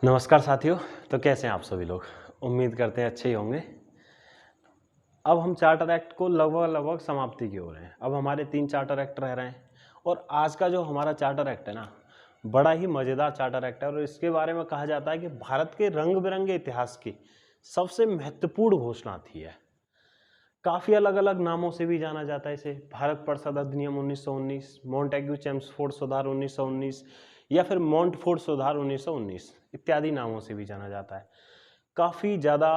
नमस्कार साथियों। तो कैसे हैं आप सभी लोग? उम्मीद करते हैं अच्छे ही होंगे। अब हम चार्टर एक्ट को लगभग समाप्ति की ओर हैं। अब हमारे 3 चार्टर एक्ट रह रहे हैं और आज का जो हमारा चार्टर एक्ट है ना, बड़ा ही मज़ेदार चार्टर एक्ट है और इसके बारे में कहा जाता है कि भारत के रंग बिरंगे इतिहास की सबसे महत्वपूर्ण घोषणा थी है। काफ़ी अलग अलग नामों से भी जाना जाता है इसे। भारत परिषद अधिनियम 1919, मॉन्टेग्यू चेम्सफोर्ड सुधार 1919 या फिर मॉन्टफोर्ड सुधार 1919 इत्यादि नामों से भी जाना जाता है। काफ़ी ज़्यादा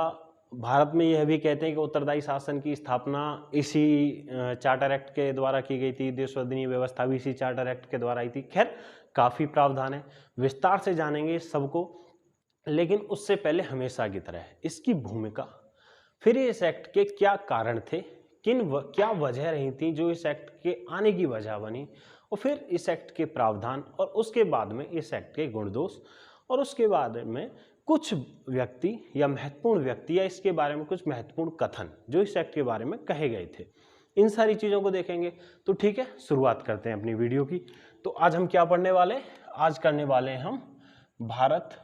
भारत में यह भी कहते हैं कि उत्तरदायी शासन की स्थापना इसी चार्टर एक्ट के द्वारा की गई थी। देशवंदनीय व्यवस्था भी इसी चार्टर एक्ट के द्वारा आई थी। खैर, काफ़ी प्रावधान है, विस्तार से जानेंगे इस सबको, लेकिन उससे पहले हमेशा की तरह इसकी भूमिका, फिर इस एक्ट के क्या कारण थे, क्या वजह रही थी जो इस एक्ट के आने की वजह बनी, और फिर इस एक्ट के प्रावधान, और उसके बाद में इस एक्ट के गुण दोष, और उसके बाद में कुछ व्यक्ति या महत्वपूर्ण व्यक्ति या इसके बारे में कुछ महत्वपूर्ण कथन जो इस एक्ट के बारे में कहे गए थे। इन सारी चीज़ों को देखेंगे। तो ठीक है, शुरुआत करते हैं अपनी वीडियो की। तो आज हम क्या पढ़ने वाले? आज करने वाले हैं हम भारत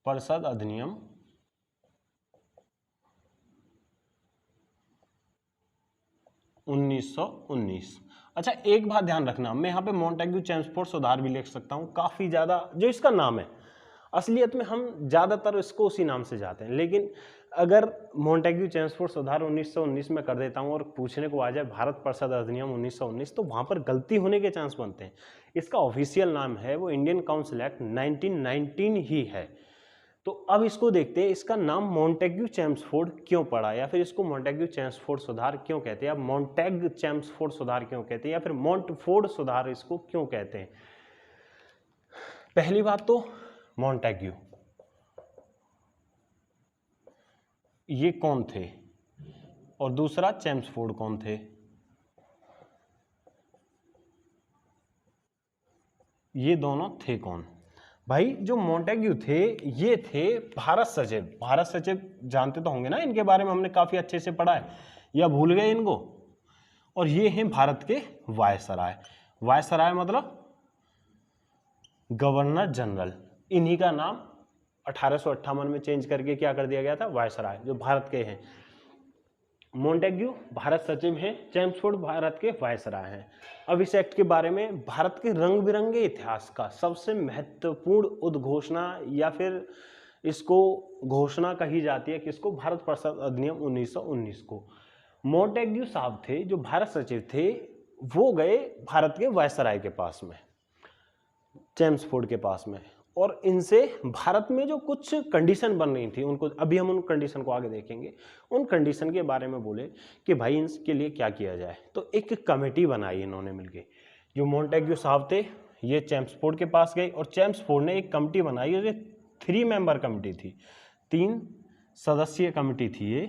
परिषद अधिनियम 1919। अच्छा, एक बात ध्यान रखना, मैं यहाँ पे मॉन्टेग्यू चेम्सफोर्ड सुधार भी लिख सकता हूँ। काफ़ी ज़्यादा जो इसका नाम है, असलियत में हम ज़्यादातर इसको उसी नाम से जाते हैं, लेकिन अगर मॉन्टेग्यू चेम्सफोर्ड सुधार 1919 में कर देता हूँ और पूछने को आ जाए भारत परिषद अधिनियम 1919, तो वहाँ पर गलती होने के चांस बनते हैं। इसका ऑफिशियल नाम है वो इंडियन काउंसिल एक्ट 1919 ही है। तो अब इसको देखते हैं, इसका नाम मॉन्टेग्यू चेम्सफोर्ड क्यों पड़ा, या फिर इसको मॉन्टेग्यू चेम्सफोर्ड सुधार क्यों कहते हैं, या मॉन्टेग चेम्सफोर्ड सुधार क्यों कहते हैं, या फिर मॉन्टफोर्ड सुधार इसको क्यों कहते हैं। पहली बात तो मॉन्टेग्यू, ये कौन थे, और दूसरा चेम्सफोर्ड कौन थे। ये दोनों थे कौन? भाई, जो मॉन्टेग्यू थे ये थे भारत सचिव। भारत सचिव जानते तो होंगे ना, इनके बारे में हमने काफी अच्छे से पढ़ा है, या भूल गए इनको। और ये हैं भारत के वायसराय। वायसराय मतलब गवर्नर जनरल। इन्हीं का नाम 1858 में चेंज करके क्या कर दिया गया था? वायसराय, जो भारत के हैं। मॉन्टेग्यू भारत सचिव हैं, चेम्सफोर्ड भारत के वायसराय हैं। अब इस एक्ट के बारे में भारत के रंग बिरंगे इतिहास का सबसे महत्वपूर्ण उद्घोषणा, या फिर इसको घोषणा कही जाती है किसको? भारत परिषद अधिनियम 1919 को। मॉन्टेग्यू साहब थे जो भारत सचिव थे, वो गए भारत के वायसराय के पास में, चेम्सफोर्ड के पास में, और इनसे भारत में जो कुछ कंडीशन बन रही थी उनको, अभी हम उन कंडीशन को आगे देखेंगे, उन कंडीशन के बारे में बोले कि भाई इनके लिए क्या किया जाए। तो एक कमेटी बनाई इन्होंने मिलके। जो मॉन्टेग्यू साहब थे ये चेम्सफोर्ड के पास गए, और चेम्सफोर्ड ने एक कमेटी बनाई, और ये 3 मेंबर कमेटी थी, 3 सदस्यीय कमेटी थी ये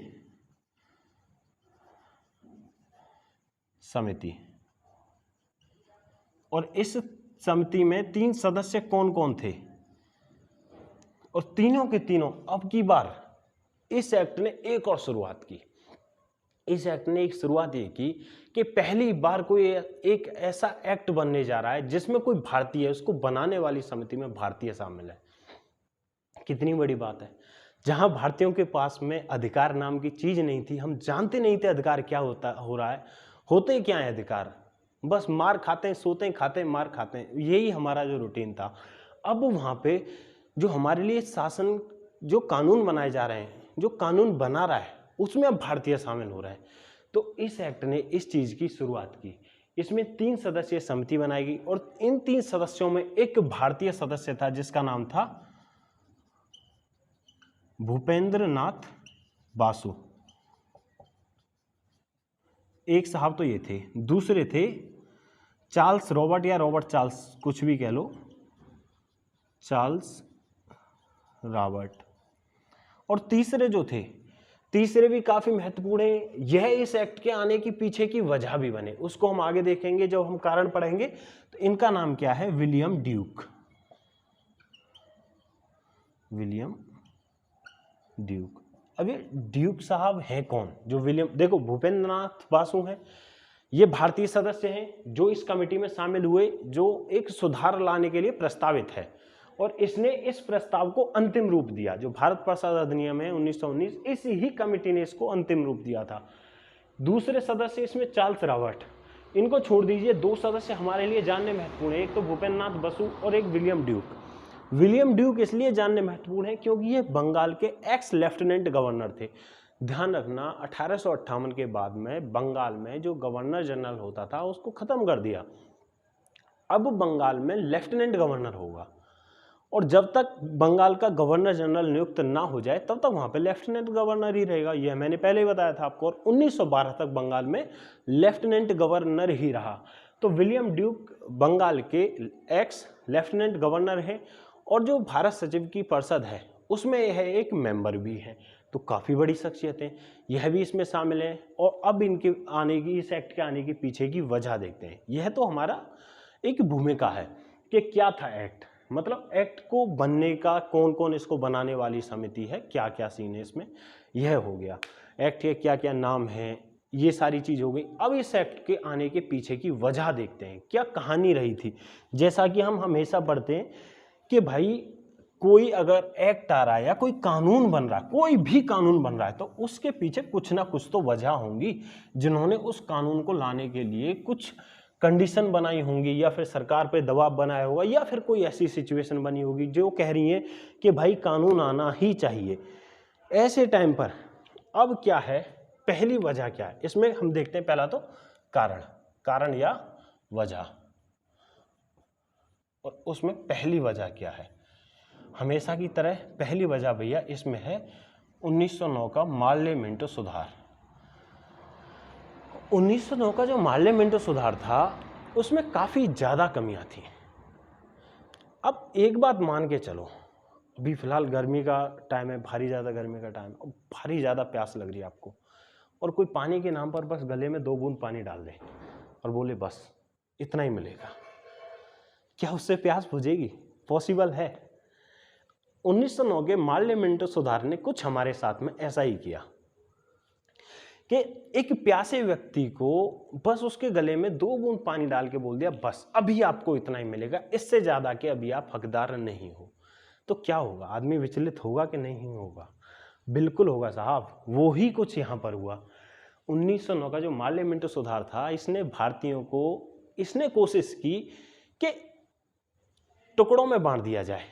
समिति। और इस समिति में 3 सदस्य कौन कौन थे, और तीनों के तीनों अब की बार इस एक्ट ने एक और शुरुआत की। इस एक्ट ने एक शुरुआत ये की कि पहली बार कोई एक ऐसा एक्ट बनने जा रहा है जिसमें कोई भारतीय है, उसको बनाने वाली समिति में भारतीय शामिल है। कितनी बड़ी बात है। जहां भारतीयों के पास में अधिकार नाम की चीज नहीं थी, हम जानते नहीं थे अधिकार क्या हो रहा है, होते क्या है अधिकार, बस मार खाते हैं, सोते हैं, खाते हैं, मार खाते हैं, यही हमारा जो रूटीन था। अब वहां पे जो हमारे लिए शासन, जो कानून बनाए जा रहे हैं, जो कानून बना रहा है, उसमें अब भारतीय शामिल हो रहे हैं। तो इस एक्ट ने इस चीज की शुरुआत की। इसमें 3 सदस्यीय समिति बनाई गई, और इन 3 सदस्यों में एक भारतीय सदस्य था जिसका नाम था भूपेंद्र नाथ बासु। एक साहब तो ये थे, दूसरे थे चार्ल्स रॉबर्ट, या रॉबर्ट चार्ल्स, कुछ भी कह लो, चार्ल्स रॉबर्ट। और तीसरे जो थे, तीसरे भी काफी महत्वपूर्ण है, यह इस एक्ट के आने की पीछे की वजह भी बने, उसको हम आगे देखेंगे जब हम कारण पढ़ेंगे। तो इनका नाम क्या है? William Duke. William Duke. अब ये ड्यूक साहब हैं कौन? जो विलियम, देखो भूपेंद्र नाथ बासु हैं, ये भारतीय सदस्य हैं जो इस कमेटी में शामिल हुए, जो एक सुधार लाने के लिए प्रस्तावित है। और इसने इस प्रस्ताव को अंतिम रूप दिया। जो भारत प्रसाद अधिनियम है 1919, इसी ही कमेटी ने इसको अंतिम रूप दिया था। दूसरे सदस्य इसमें चार्ल्स रॉबर्ट, इनको छोड़ दीजिए, दो सदस्य हमारे लिए जानने महत्वपूर्ण है, एक तो भूपेंद्र नाथ बसु और एक विलियम ड्यूक। विलियम ड्यूक इसलिए जानने महत्वपूर्ण है क्योंकि ये बंगाल के एक्स लेफ्टिनेंट गवर्नर थे। ध्यान रखना 1858 के बाद में बंगाल में जो गवर्नर जनरल होता था उसको खत्म कर दिया। अब बंगाल में लेफ्टिनेंट गवर्नर होगा, और जब तक बंगाल का गवर्नर जनरल नियुक्त ना हो जाए तब तक वहां पे लेफ्टिनेंट गवर्नर ही रहेगा। यह मैंने पहले ही बताया था आपको। और 1912 तक बंगाल में लेफ्टिनेंट गवर्नर ही रहा। तो विलियम ड्यूक बंगाल के एक्स लेफ्टिनेंट गवर्नर है, और जो भारत सचिव की परिषद है उसमें यह एक मेंबर भी है। तो काफ़ी बड़ी शख्सियतें यह भी इसमें शामिल है। और अब इनके आने की, इस एक्ट के आने के पीछे की वजह देखते हैं। यह तो हमारा एक भूमिका है कि क्या था एक्ट, मतलब एक्ट को बनने का, कौन कौन इसको बनाने वाली समिति है, क्या क्या सीन है इसमें, यह हो गया। एक्ट के क्या क्या नाम है, ये सारी चीज़ हो गई। अब इस एक्ट के आने के पीछे की वजह देखते हैं, क्या कहानी रही थी। जैसा कि हम हमेशा पढ़ते हैं कि भाई कोई अगर एक्ट आ रहा है या कोई कानून बन रहा है, कोई भी कानून बन रहा है, तो उसके पीछे कुछ ना कुछ तो वजह होंगी, जिन्होंने उस कानून को लाने के लिए कुछ कंडीशन बनाई होंगी, या फिर सरकार पे दबाव बनाया होगा, या फिर कोई ऐसी सिचुएशन बनी होगी जो कह रही है कि भाई कानून आना ही चाहिए। ऐसे टाइम पर अब क्या है, पहली वजह क्या है इसमें हम देखते हैं। पहला तो कारण या वजह, और उसमें पहली वजह क्या है। हमेशा की तरह पहली वजह भैया इसमें है 1909 का मार्ले मिंटो सुधार। 1909 का जो मार्ले मिंटो सुधार था उसमें काफ़ी ज़्यादा कमियां थी। अब एक बात मान के चलो, अभी फिलहाल गर्मी का टाइम है, भारी ज़्यादा गर्मी का टाइम, और भारी ज़्यादा प्यास लग रही है आपको, और कोई पानी के नाम पर बस गले में 2 बूंद पानी डाल दे और बोले बस इतना ही मिलेगा, क्या उससे प्यास बुझेगी? पॉसिबल है? 1909 के मार्ले मिंटो सुधार ने कुछ हमारे साथ में ऐसा ही किया कि एक प्यासे व्यक्ति को बस उसके गले में 2 बूंद पानी डाल के बोल दिया बस अभी आपको इतना ही मिलेगा, इससे ज़्यादा के अभी आप हकदार नहीं हो। तो क्या होगा? आदमी विचलित होगा कि नहीं होगा? बिल्कुल होगा साहब। वो ही कुछ यहाँ पर हुआ। 1909 का जो मार्ले मिंटो सुधार था, इसने भारतीयों को, इसने कोशिश की कि टुकड़ों में बांट दिया जाए।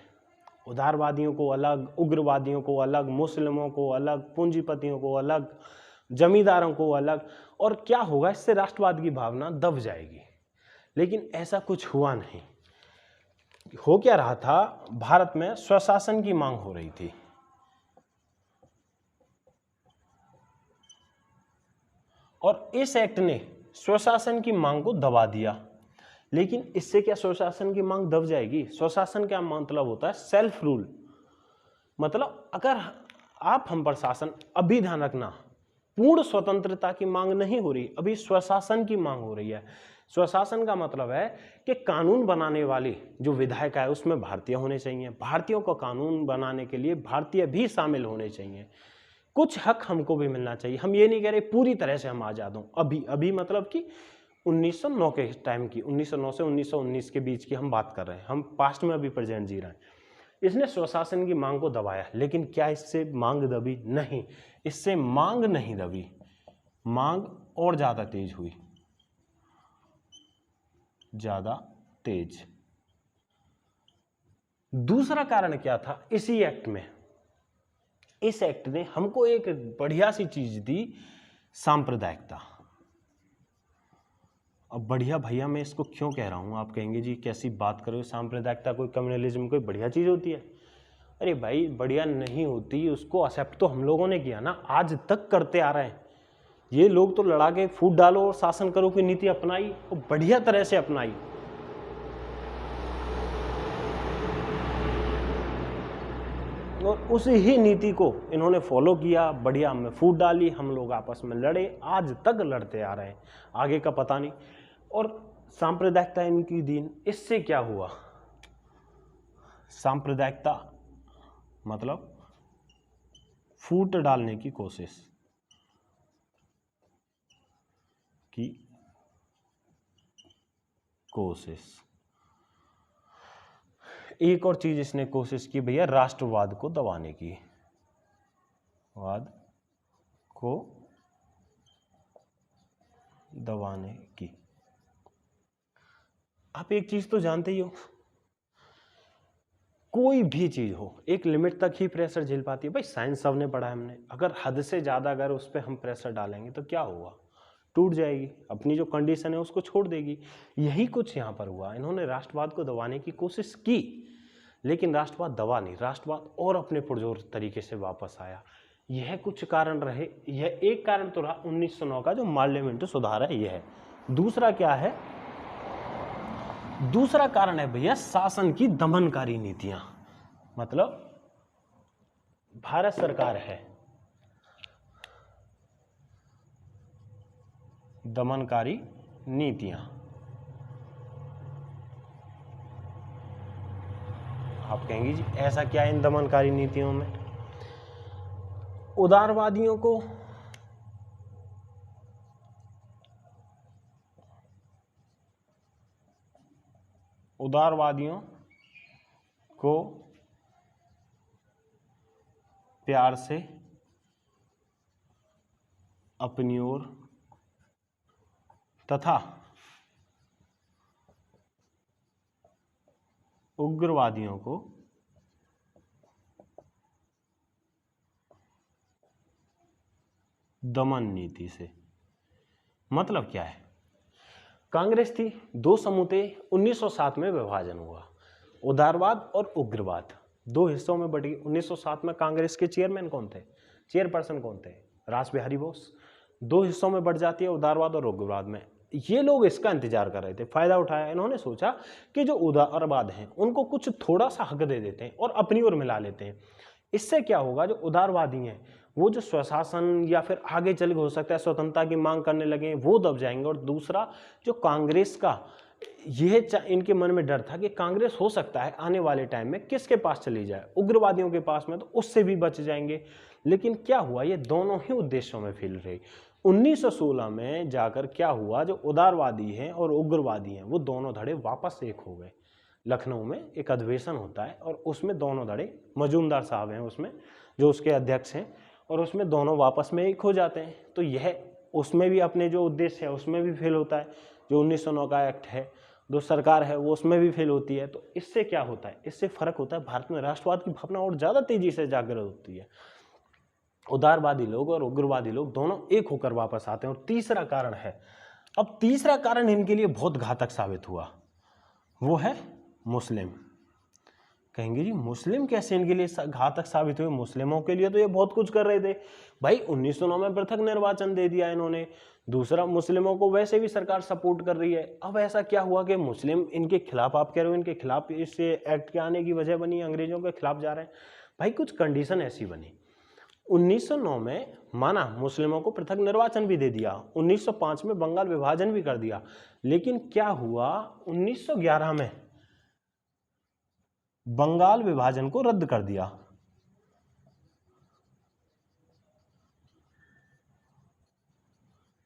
उदारवादियों को अलग, उग्रवादियों को अलग, मुस्लिमों को अलग, पूंजीपतियों को अलग, जमींदारों को अलग। और क्या होगा, इससे राष्ट्रवाद की भावना दब जाएगी। लेकिन ऐसा कुछ हुआ नहीं। हो क्या रहा था, भारत में स्वशासन की मांग हो रही थी। और इस एक्ट ने स्वशासन की मांग को दबा दिया। लेकिन इससे क्या स्वशासन की मांग दब जाएगी? स्वशासन क्या मतलब होता है? Self rule. मतलब अगर आप हम पर शासन, अभी ध्यान रखना, पूर्ण स्वतंत्रता की मांग नहीं हो रही, अभी स्वशासन की मांग हो रही है। स्वशासन का मतलब है कि कानून बनाने वाले जो विधायक है उसमें भारतीय होने चाहिए, भारतीयों को कानून बनाने के लिए भारतीय भी शामिल होने चाहिए, कुछ हक हमको भी मिलना चाहिए। हम ये नहीं कह रहे पूरी तरह से हम आज़ाद हों, अभी मतलब कि 1909 के टाइम की, 1909 से 1919 के बीच की हम बात कर रहे हैं, हम पास्ट में अभी प्रेजेंट जी रहे हैं। इसने स्वशासन की मांग को दबाया, लेकिन क्या इससे मांग दबी? नहीं, इससे मांग नहीं दबी, मांग और ज्यादा तेज हुई, ज्यादा तेज। दूसरा कारण क्या था इसी एक्ट में? इस एक्ट ने हमको एक बढ़िया सी चीज दी, सांप्रदायिकता। अब बढ़िया भैया मैं इसको क्यों कह रहा हूं, आप कहेंगे जी कैसी बात करो, सांप्रदायिकता कोई कम्युनलिज्म कोई बढ़िया चीज होती है? अरे भाई बढ़िया नहीं होती, उसको एक्सेप्ट तो हम लोगों ने किया ना, आज तक करते आ रहे हैं। ये लोग तो लड़ा के फूट डालो और शासन करो की नीति अपनाई, और बढ़िया तरह से अपनाई। और उसी ही नीति को इन्होंने फॉलो किया, बढ़िया में फूट डाली, हम लोग आपस में लड़े, आज तक लड़ते आ रहे हैं, आगे का पता नहीं। और सांप्रदायिकता इनकी दीन, इससे क्या हुआ? सांप्रदायिकता मतलब फूट डालने की कोशिश की एक और चीज इसने कोशिश की भैया राष्ट्रवाद को दबाने की, वाद को दबाने की। आप एक चीज तो जानते ही हो, कोई भी चीज हो एक लिमिट तक ही प्रेशर झेल पाती है। भाई साइंस सबने पढ़ा है हमने, अगर हद से ज्यादा अगर उस पर हम प्रेशर डालेंगे तो क्या होगा, टूट जाएगी, अपनी जो कंडीशन है उसको छोड़ देगी। यही कुछ यहाँ पर हुआ, इन्होंने राष्ट्रवाद को दबाने की कोशिश की, लेकिन राष्ट्रवाद दबा नहीं, राष्ट्रवाद और अपने पुरजोर तरीके से वापस आया। यह कुछ कारण रहे, यह एक कारण तो रहा 1909 का जो पार्लियामेंट सुधार है यह है। दूसरा क्या है, दूसरा कारण है भैया शासन की दमनकारी नीतियां। मतलब भारत सरकार है दमनकारी नीतियां। आप कहेंगे जी ऐसा क्या है इन दमनकारी नीतियों में। उदारवादियों को प्यार से अपनी ओर तथा उग्रवादियों को दमन नीति से। मतलब क्या है, कांग्रेस थी, दो समूह थे, 1907 में विभाजन हुआ, उदारवाद और उग्रवाद दो हिस्सों में बटी। 1907 में कांग्रेस के चेयरमैन कौन थे, चेयरपर्सन कौन थे, रास बिहारी बोस। दो हिस्सों में बढ़ जाती है उदारवाद और उग्रवाद में। ये लोग इसका इंतजार कर रहे थे, फायदा उठाया। इन्होंने सोचा कि जो उदारवाद हैं उनको कुछ थोड़ा सा हक दे देते हैं और अपनी ओर मिला लेते हैं। इससे क्या होगा, जो उदारवादी हैं वो जो स्वशासन या फिर आगे चल के हो सकता है स्वतंत्रता की मांग करने लगे वो दब जाएंगे। और दूसरा जो कांग्रेस का यह इनके मन में डर था कि कांग्रेस हो सकता है आने वाले टाइम में किसके पास चली जाए, उग्रवादियों के पास में, तो उससे भी बच जाएंगे। लेकिन क्या हुआ, ये दोनों ही उद्देश्यों में फेल रही। 1916 में जाकर क्या हुआ, जो उदारवादी हैं और उग्रवादी हैं वो दोनों धड़े वापस एक हो गए। लखनऊ में एक अधिवेशन होता है और उसमें दोनों धड़े, मजूमदार साहब हैं उसमें जो उसके अध्यक्ष हैं, और उसमें दोनों वापस में एक हो जाते हैं। तो यह उसमें भी अपने जो उद्देश्य है उसमें भी फेल होता है। जो 1909 का एक्ट है, जो सरकार है वो उसमें भी फेल होती है। तो इससे क्या होता है, इससे फर्क होता है, भारत में राष्ट्रवाद की भावना और ज़्यादा तेजी से जागृत होती है। उदारवादी लोग और उग्रवादी लोग दोनों एक होकर वापस आते हैं। और तीसरा कारण है, अब तीसरा कारण इनके लिए बहुत घातक साबित हुआ, वो है मुस्लिम। कहेंगे जी मुस्लिम कैसे इनके लिए घातक साबित हुए, मुस्लिमों के लिए तो ये बहुत कुछ कर रहे थे भाई। 1909 में पृथक निर्वाचन दे दिया इन्होंने, दूसरा मुस्लिमों को वैसे भी सरकार सपोर्ट कर रही है। अब ऐसा क्या हुआ कि मुस्लिम इनके खिलाफ, आप कह रहे हो इनके खिलाफ इससे एक्ट के आने की वजह बनी, अंग्रेजों के खिलाफ जा रहे हैं। भाई कुछ कंडीशन ऐसी बनी, 1909 में माना मुस्लिमों को पृथक निर्वाचन भी दे दिया, 1905 में बंगाल विभाजन भी कर दिया, लेकिन क्या हुआ 1911 में बंगाल विभाजन को रद्द कर दिया।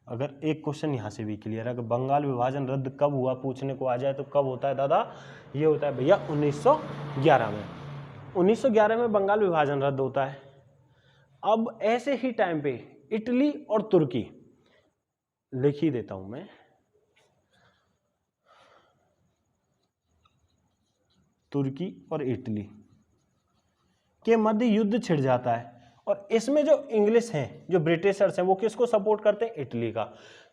अगर एक क्वेश्चन यहां से भी क्लियर है कि बंगाल विभाजन रद्द कब हुआ पूछने को आ जाए तो कब होता है दादा, ये होता है भैया 1911 में। 1911 में बंगाल विभाजन रद्द होता है। अब ऐसे ही टाइम पे इटली और तुर्की, लिख ही देता हूं मैं, तुर्की और इटली के मध्य युद्ध छिड़ जाता है। और इसमें जो इंग्लिश हैं, जो ब्रिटिशर्स हैं, वो किसको सपोर्ट करते हैं, इटली का।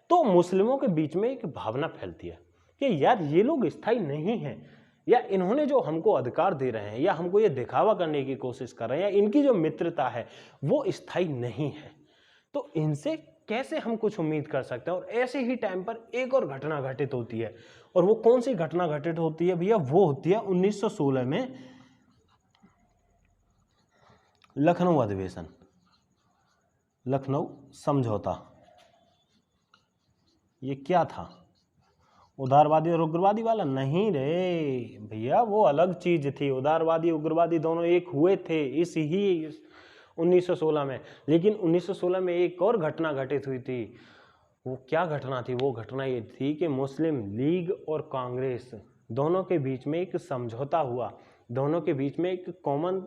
तो मुस्लिमों के बीच में एक भावना फैलती है कि यार ये लोग स्थायी नहीं हैं, या इन्होंने जो हमको अधिकार दे रहे हैं, या हमको ये दिखावा करने की कोशिश कर रहे हैं, या इनकी जो मित्रता है वो स्थायी नहीं है, तो इनसे कैसे हम कुछ उम्मीद कर सकते हैं। और ऐसे ही टाइम पर एक और घटना घटित होती है, और वो कौन सी घटना घटित होती है भैया, वो होती है 1916 में लखनऊ अधिवेशन, लखनऊ समझौता। ये क्या था, उदारवादी और उग्रवादी वाला नहीं रे भैया, वो अलग चीज थी। उदारवादी उग्रवादी दोनों एक हुए थे इस ही 1916 में, लेकिन 1916 में एक और घटना घटित हुई थी। वो क्या घटना थी, वो घटना ये थी कि मुस्लिम लीग और कांग्रेस दोनों के बीच में एक समझौता हुआ, दोनों के बीच में एक कॉमन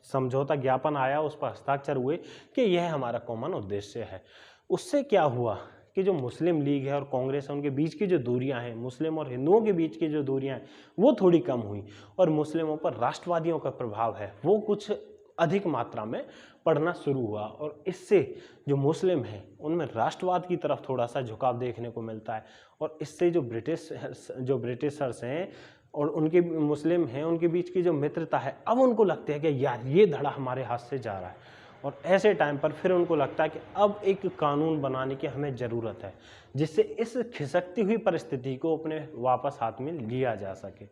समझौता ज्ञापन आया, उस पर हस्ताक्षर हुए कि यह हमारा कॉमन उद्देश्य है। उससे क्या हुआ कि जो मुस्लिम लीग है और कांग्रेस है, उनके बीच की जो दूरियां हैं, मुस्लिम और हिंदुओं के बीच की जो दूरियां हैं, वो थोड़ी कम हुई और मुस्लिमों पर राष्ट्रवादियों का प्रभाव है वो कुछ अधिक मात्रा में पड़ना शुरू हुआ और इससे जो मुस्लिम हैं उनमें राष्ट्रवाद की तरफ थोड़ा सा झुकाव देखने को मिलता है और इससे जो ब्रिटिशर्स हैं और उनके मुस्लिम हैं उनके बीच की जो मित्रता है, अब उनको लगता है कि यार ये धड़ा हमारे हाथ से जा रहा है और ऐसे टाइम पर फिर उनको लगता है कि अब एक कानून बनाने की हमें ज़रूरत है जिससे इस खिसकती हुई परिस्थिति को अपने वापस हाथ में लिया जा सके।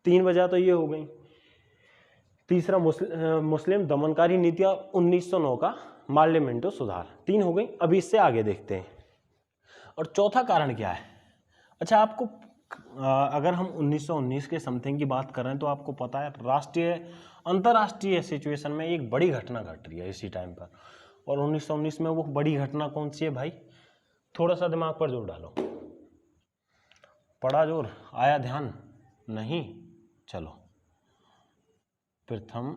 3 वजह तो ये हो गई। तीसरा मुस्लिम दमनकारी नीतियाँ 1909 का मार्लियामेंटो सुधार, 3 हो गई। अभी इससे आगे देखते हैं। और चौथा कारण क्या है? अच्छा, आपको अगर हम 1919 के समथिंग की बात कर रहे हैं तो आपको पता है अंतर्राष्ट्रीय सिचुएशन में एक बड़ी घटना घट रही है इसी टाइम पर। और 1919 में वो बड़ी घटना कौन सी है भाई? थोड़ा सा दिमाग पर जोर डालो। पड़ा जोर? आया ध्यान? नहीं? चलो, प्रथम